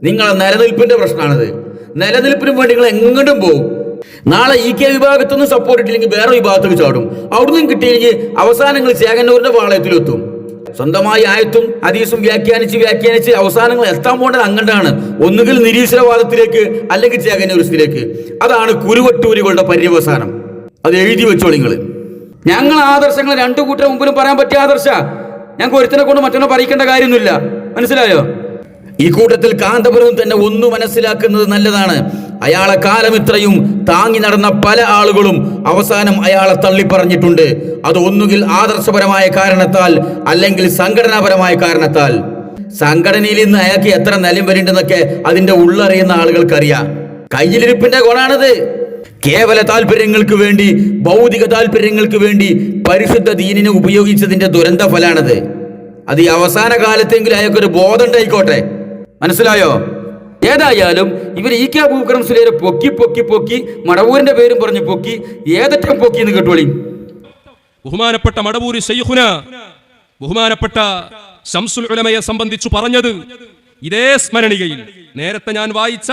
നിങ്ങളെ നിലനിൽപ്പിന്റെ പ്രശ്നമാണത്. നിലനിൽപ്പിന് വേണ്ടി നിങ്ങൾ എങ്ങോട്ടും പോകും. നാളെ EK വിഭാഗത്തൊന്നും സപ്പോർട്ട് ഇട്ടില്ലെങ്കിൽ വേറെ വിഭാഗത്തേക്ക് ചാടും. അവിടുന്ന് കിട്ടിയില്ലെങ്കിൽ അവസാനങ്ങൾ ചേകന്നൂരിന്റെ പാളയത്തിലെത്തും. സ്വന്തമായി ആയത്തും ഹദീസും വ്യാഖ്യാനിച്ച് അവസാനങ്ങൾ എത്താൻ പോകേണ്ടത് അങ്ങോട്ടാണ്. ഒന്നുകിൽ നിരീശ്വരവാദത്തിലേക്ക്, അല്ലെങ്കിൽ ചേകന്നൂരിലേക്ക്. അതാണ് കുരുവട്ടൂരികളുടെ പര്യവസാനം. അത് എഴുതി വെച്ചോളൂ നിങ്ങൾ. ഞങ്ങൾ ആദർശങ്ങൾ രണ്ടു കൂട്ടർ മുമ്പിലും പറയാൻ പറ്റിയ ആദർശ. ഞങ്ങൾക്ക് ഒരുത്തനെ കൊണ്ട് മറ്റൊന്നും പറയിക്കേണ്ട കാര്യമൊന്നുമില്ല. മനസ്സിലായോ? ഈ കൂട്ടത്തിൽ കാന്തപുരവും തന്നെ ഒന്ന് മനസ്സിലാക്കുന്നത് നല്ലതാണ്. അയാളെ കാലം ഇത്രയും താങ്ങി നടന്ന പല ആളുകളും അവസാനം അയാളെ തള്ളിപ്പറഞ്ഞിട്ടുണ്ട്. അത് ഒന്നുകിൽ ആദർശപരമായ കാരണത്താൽ, അല്ലെങ്കിൽ സംഘടനാപരമായ കാരണത്താൽ. സംഘടനയിൽ നിന്ന് അയാൾക്ക് എത്ര നിലം വരുന്നുണ്ടെന്നൊക്കെ അതിന്റെ ഉള്ളറിയുന്ന ആളുകൾക്കറിയാം. കയ്യിലിരിപ്പിന്റെ ഗുണാണത്. കേവല താല്പര്യങ്ങൾക്ക് വേണ്ടി, ഭൗതിക താല്പര്യങ്ങൾക്ക് വേണ്ടി പരിശുദ്ധ ദീനിനെ ഉപയോഗിച്ചതിന്റെ ദുരന്ത ഫലാണത്. അത് ഈ അവസാന കാലത്തെങ്കിലും അയാൾക്കൊരു ബോധം ഉണ്ടായിക്കോട്ടെ. മനസ്സിലായോ? ഏതായാലും ഇവർ ഈ കെ അബൂബക്കർ മുസ്ലിയാരെ പൊക്കി പൊക്കി പൊക്കി മടവൂരിന്റെ പേരും പറഞ്ഞു പൊക്കി. ഏതറ്റം പൊക്കി എന്ന് കേട്ടോളി. ബഹുമാനപ്പെട്ട മടവൂരി ശൈഖുന, ബഹുമാനപ്പെട്ട ശംസുൽ ഉലമയെ സംബന്ധിച്ചു പറഞ്ഞത് ഇതേ സ്മരണികയിൽ, നേരത്തെ ഞാൻ വായിച്ച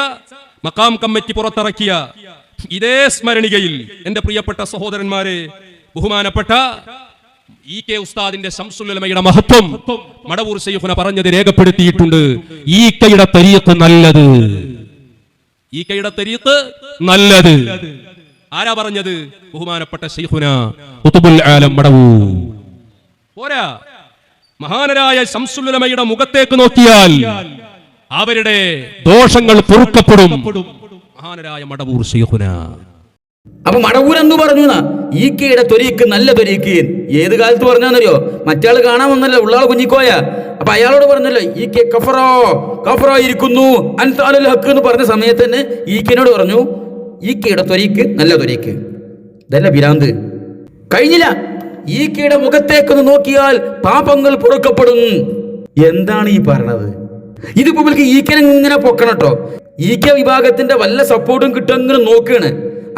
മഖാം കമ്മിറ്റി പുറത്തിറക്കിയ ഇതേ സ്മരണികയിൽ എന്റെ പ്രിയപ്പെട്ട സഹോദരന്മാരെ, ബഹുമാനപ്പെട്ട ഇ കെ ഉസ്താദിന്റെ ശംസുൽ ഉലമയുടെ മഹത്വം മടവൂർ ശൈഖുന പറഞ്ഞത് രേഖപ്പെടുത്തിയിട്ടുണ്ട്. ഈ കൈയുടെ തരീഖ് നല്ലത്, ഈ കൈയുടെ തരീഖ് നല്ലത്. ആരാ പറഞ്ഞത്? ബഹുമാനപ്പെട്ട ശൈഖുന ഖുതുബുൽ ആലം മടവൂർ. പോരാ, മഹാനരായ ശംസുൽ ഉലമയുടെ മുഖത്തേക്ക് നോക്കിയാൽ അവരുടെ ദോഷങ്ങൾ പൊറുക്കപ്പെടും. മഹാനരായ മടവൂർ ശൈഖുന. അപ്പൊ മടവൂർ എന്തു പറഞ്ഞു? ഈ കെയുടെ തൊരീക്ക് നല്ല തൊരീക്ക്. ഏത് കാലത്ത് പറഞ്ഞാന്നറിയോ? മറ്റയാൾ കാണാൻ വന്നല്ലോ, ഉള്ളാൾ കുഞ്ഞിക്കോയ. അപ്പൊ അയാളോട് പറഞ്ഞല്ലോ ഈ കെ കഫറോ കഫറോ ഇരിക്കുന്നു അൻതാലുൽ ഹക്ക് എന്ന് പറഞ്ഞ സമയത്ത് തന്നെ ഈ കെനോട് പറഞ്ഞു ഈ കെയുടെ തൊരീക്ക് നല്ല തൊരീക്ക്. ഇതല്ല ഭ്രാന്ത്. കഴിഞ്ഞില്ല. ഈ കെയുടെ മുഖത്തേക്കൊന്ന് നോക്കിയാൽ പാപങ്ങൾ പൊറുക്കപ്പെടും. എന്താണ് ഈ പറഞ്ഞത്? ഇതിപ്പോ ഈ കെനെ ഇങ്ങനെ പൊക്കണട്ടോ. ഈ കെ വിഭാഗത്തിന്റെ വല്ല സപ്പോർട്ടും കിട്ടുമെങ്ങനെ നോക്കുകയാണ്.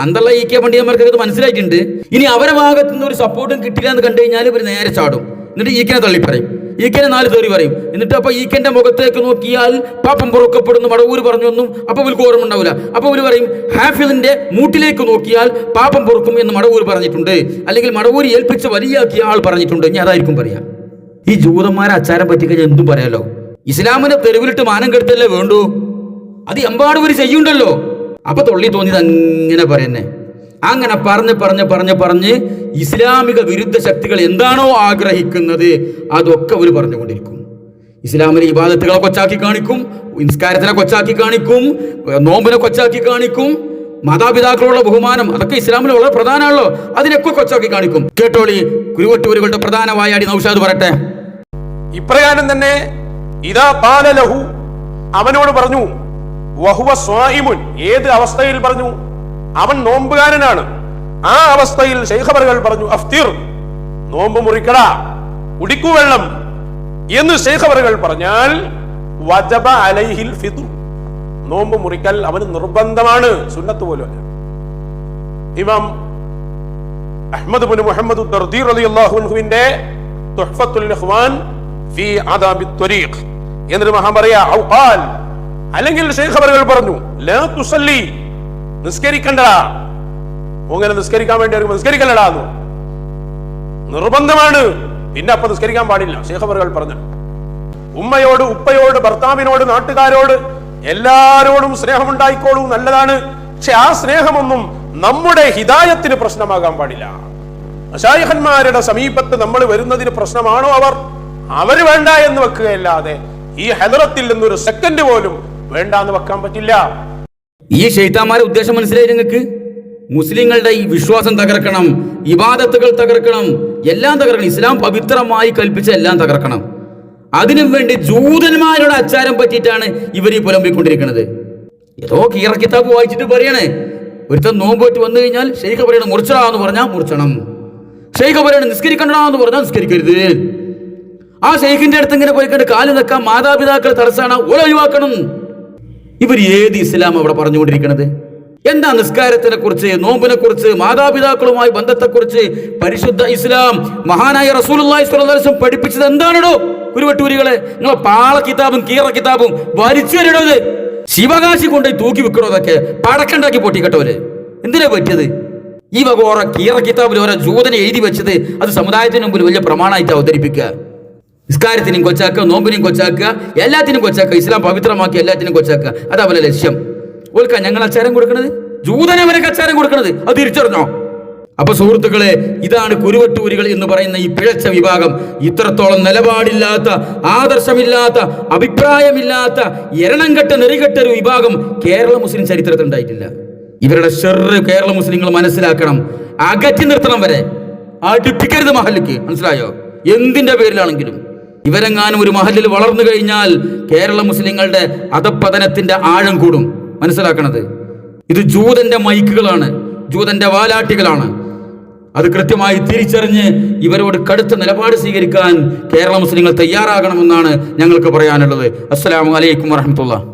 അന്തള്ള ഈ കെ പണ്ഡിതന്മാർക്ക് ഇത് മനസ്സിലായിട്ടുണ്ട്. ഇനി അവരെ ഭാഗത്തു നിന്ന് ഒരു സപ്പോർട്ടും കിട്ടില്ല എന്ന് കണ്ടു കഴിഞ്ഞാൽ ഇവർ നേരെ ചാടും. എന്നിട്ട് ഈ കെനെ തള്ളി പറയും, ഈ കെനെ 4 തെറി പറയും. എന്നിട്ട് അപ്പൊ ഈ കെന്റെ മുഖത്തേക്ക് നോക്കിയാൽ പാപം പൊറുക്കപ്പെടുന്നു മടവൂര് പറഞ്ഞു ഒന്നും അപ്പൊ ഇവർക്ക് ഓർമ്മ ഉണ്ടാവില്ല. അപ്പൊ ഇവർ പറയും ഹാഫിദിന്റെ മൂട്ടിലേക്ക് നോക്കിയാൽ പാപം പൊറുക്കും എന്ന് മടവൂര് പറഞ്ഞിട്ടുണ്ട്, അല്ലെങ്കിൽ മടവൂര് ഏൽപ്പിച്ച് വലിയാക്കിയ ആൾ പറഞ്ഞിട്ടുണ്ട്. ഞാൻ അതായിരിക്കും പറയാ. ഈ ജൂതന്മാരെ അച്ചാരം പറ്റിക്കഴിഞ്ഞാൽ എന്തും പറയാലോ. ഇസ്ലാമിനെ തെരുവിലിട്ട് മാനം കെടുത്തല്ലേ വേണ്ടു. അത് എമ്പാടും ഒരു ചെയ്യുണ്ടല്ലോ. അപ്പൊ തൊള്ളി തോന്നിയത് അങ്ങനെ പറയുന്നേ. അങ്ങനെ പറഞ്ഞ് ഇസ്ലാമിക വിരുദ്ധ ശക്തികൾ എന്താണോ ആഗ്രഹിക്കുന്നത് അതൊക്കെ അവർ പറഞ്ഞുകൊണ്ടിരിക്കും. ഇസ്ലാമിലെ ഇബാദത്തുകളെ കൊച്ചാക്കി കാണിക്കും, നിസ്കാരത്തിനെ കൊച്ചാക്കി കാണിക്കും, നോമ്പിനെ കൊച്ചാക്കി കാണിക്കും, മാതാപിതാക്കളുള്ള ബഹുമാനം അതൊക്കെ ഇസ്ലാമിൽ വളരെ പ്രധാനമാണല്ലോ, അതിനൊക്കെ കൊച്ചാക്കി കാണിക്കും. കേട്ടോളി, കുരുവട്ടൂരുകളുടെ പ്രധാന വായാടി നൗഷാദ് പറയട്ടെ. ഇപ്രകാരം തന്നെ ഇദാ ഖാല ലഹു, അവനോട് പറഞ്ഞു, വഹുവ സ്വായിമുൻ, ഏത് അവസ്ഥയിൽ പറഞ്ഞു? അവൻ നോമ്പുകാരനാണ്. ആ അവസ്ഥയിൽ ശൈഖബറുകൾ പറഞ്ഞു, അഫ്തിർ, നോമ്പ് മുറിക്കടാ, കുടിക്കൂ വെള്ളം എന്ന് ശൈഖബറുകൾ പറഞ്ഞാൽ വജബ അലൈഹിൽ ഫിത്ർ, നോമ്പ് മുറിക്കൽ അവന് നിർബന്ധമാണ്, സുന്നത്ത് പോലും അല്ല. ഇമാം അഹ്മദ് ബിൻ മുഹമ്മദ് ദർദി റളിയല്ലാഹു അൻഹുവിന്റെ തുഹ്ഫത്തുൽ ഇഖ്വാൻ ഫീ അദാബിത് ത്വരീഖ് എന്നൊരു മഹാൻ പറയാ, ഔ ഖാൽ, അല്ലെങ്കിൽ ശൈഖബറുകൾ പറഞ്ഞു, ലാ തുസല്ലി, നിസ്കരിക്കണ്ടടാ, അങ്ങനെ നിസ്കരിക്കാൻ വേണ്ടി നിസ്കരിക്കല്ലടാ, നിർബന്ധമാണ്, പിന്നെ അപ്പൊ നിസ്കരിക്കാൻ പാടില്ല. ശൈഖബറുകൾ പറഞ്ഞു, ഉമ്മയോട്, ഉപ്പയോട്, ഭർത്താവിനോട്, നാട്ടുകാരോട് എല്ലാരോടും സ്നേഹമുണ്ടായിക്കോളൂ, നല്ലതാണ്. പക്ഷെ ആ സ്നേഹമൊന്നും നമ്മുടെ ഹിദായത്തിന് പ്രശ്നമാകാൻ പാടില്ല. മശായിഖന്മാരുടെ സമീപത്ത് നമ്മൾ വരുന്നതിന് പ്രശ്നമാണോ അവര് വേണ്ട എന്ന് വെക്കുകയല്ലാതെ ഈ ഹദറത്തിൽ നിന്നൊരു സെക്കൻഡ് പോലും വേണ്ട എന്ന് വെക്കാൻ പറ്റില്ല. ഈ ശൈത്താന്മാരുടെ ഉദ്ദേശം മനസ്സിലായി നിങ്ങൾക്ക്? മുസ്ലിങ്ങളുടെ ഈ വിശ്വാസം തകർക്കണം, ഇബാദത്തുകൾ തകർക്കണം, എല്ലാം തകർക്കണം. ഇസ്ലാം പവിത്രമായി കൽപ്പിച്ച എല്ലാം തകർക്കണം. അതിനും വേണ്ടി ജൂതന്മാരുടെ അച്ചാരം പറ്റിയിട്ടാണ് ഇവർ ഈ പുലമ്പിക്കൊണ്ടിരിക്കുന്നത്. ഏതോ കീറ കിതാബ് വായിച്ചിട്ട് പറയണേ, ഒരുത്തൻ നോമ്പോറ്റ് വന്നു കഴിഞ്ഞാൽ ഷെയ്ഖ് പറയണം മുറിച്ചടാന്ന് പറഞ്ഞാൽ മുറിച്ചണം, ഷെയ്ഖ് പറയണം നിസ്കരിക്കണ്ടാന്ന് പറഞ്ഞാൽ നിസ്കരിക്കരുത്. ആ ഷെയ്ഖിന്റെ അടുത്ത് ഇങ്ങനെ പോയിക്കൊണ്ട് കാല് നിൽക്കാൻ മാതാപിതാക്കൾ തടസ്സാണ്, ഓല ഒഴിവാക്കണം. ഇവർ ഏത് ഇസ്ലാം അവിടെ പറഞ്ഞുകൊണ്ടിരിക്കുന്നത്? എന്താ നിസ്കാരത്തിനെ കുറിച്ച്, നോമ്പിനെ കുറിച്ച്, മാതാപിതാക്കളുമായി ബന്ധത്തെക്കുറിച്ച് പരിശുദ്ധ ഇസ്ലാം മഹാനായ റസൂലുള്ളാഹി സ്വല്ലല്ലാഹു അലൈഹി വസല്ലം പഠിപ്പിച്ചത് എന്താണോ? കുരുവട്ടൂരികളെ, നിങ്ങളെ പാള കിതാബും കീറ കിതാബും വലിച്ചു വരണത്, ശിവകാശി കൊണ്ടുപോയി തൂക്കി വെക്കണോ? അതൊക്കെ പടക്കണ്ടാക്കി പൊട്ടിക്കട്ടവര്. എന്തിനാ പറ്റിയത്? ഈ വക ഓരോ കീറ കിതാബിൽ ഓരോ ജൂതനെ എഴുതി വെച്ചത് അത് സമുദായത്തിന് മുമ്പിൽ വലിയ പ്രമാണമായിട്ട് അവതരിപ്പിക്കുക. നിസ്കാരത്തിനും കൊച്ചാക്കുക, നോമ്പിനെയും കൊച്ചാക്കുക, എല്ലാത്തിനും കൊച്ചാക്കുക, ഇസ്ലാം പവിത്രമാക്കി എല്ലാത്തിനും കൊച്ചാക്കുക. അതവരെ ലക്ഷ്യം. ഓൽക്കാ ഞങ്ങൾ അച്ചാരം കൊടുക്കണത്, ജൂതനെ വരെ അച്ചാരം കൊടുക്കണത്. അത് തിരിച്ചറിഞ്ഞോ? അപ്പൊ സുഹൃത്തുക്കളെ, ഇതാണ് കുരുവട്ടൂരികൾ എന്ന് പറയുന്ന ഈ പിഴച്ച വിഭാഗം. ഇത്രത്തോളം നിലപാടില്ലാത്ത, ആദർശമില്ലാത്ത, അഭിപ്രായമില്ലാത്ത, എരണംകെട്ട നെറികെട്ട ഒരു വിഭാഗം കേരള മുസ്ലിം ചരിത്രത്തിൽ ഉണ്ടായിട്ടില്ല. ഇവരുടെ ഷെറ് കേരള മുസ്ലിങ്ങൾ മനസ്സിലാക്കണം, അകറ്റി നിർത്തണം, വരെ അടുപ്പിക്കരുത് മഹല്ലിക്ക്. മനസ്സിലായോ? എന്തിന്റെ പേരിലാണെങ്കിലും ഇവരെങ്ങാനും ഒരു മഹല്ലിൽ വളർന്നു കഴിഞ്ഞാൽ കേരള മുസ്ലിങ്ങളുടെ അധപ്പതനത്തിന്റെ ആഴം കൂടും. മനസ്സിലാക്കണത്, ഇത് ജൂതന്റെ മൈക്കുകളാണ്, ജൂതന്റെ വാലാട്ടികളാണ്. അത് കൃത്യമായി തിരിച്ചറിഞ്ഞ് ഇവരോട് കടുത്ത നിലപാട് സ്വീകരിക്കാൻ കേരള മുസ്ലിങ്ങൾ തയ്യാറാകണമെന്നാണ് ഞങ്ങൾക്ക് പറയാനുള്ളത്. അസ്സലാമു അലൈക്കും വറഹ്മത്തുള്ളാഹി.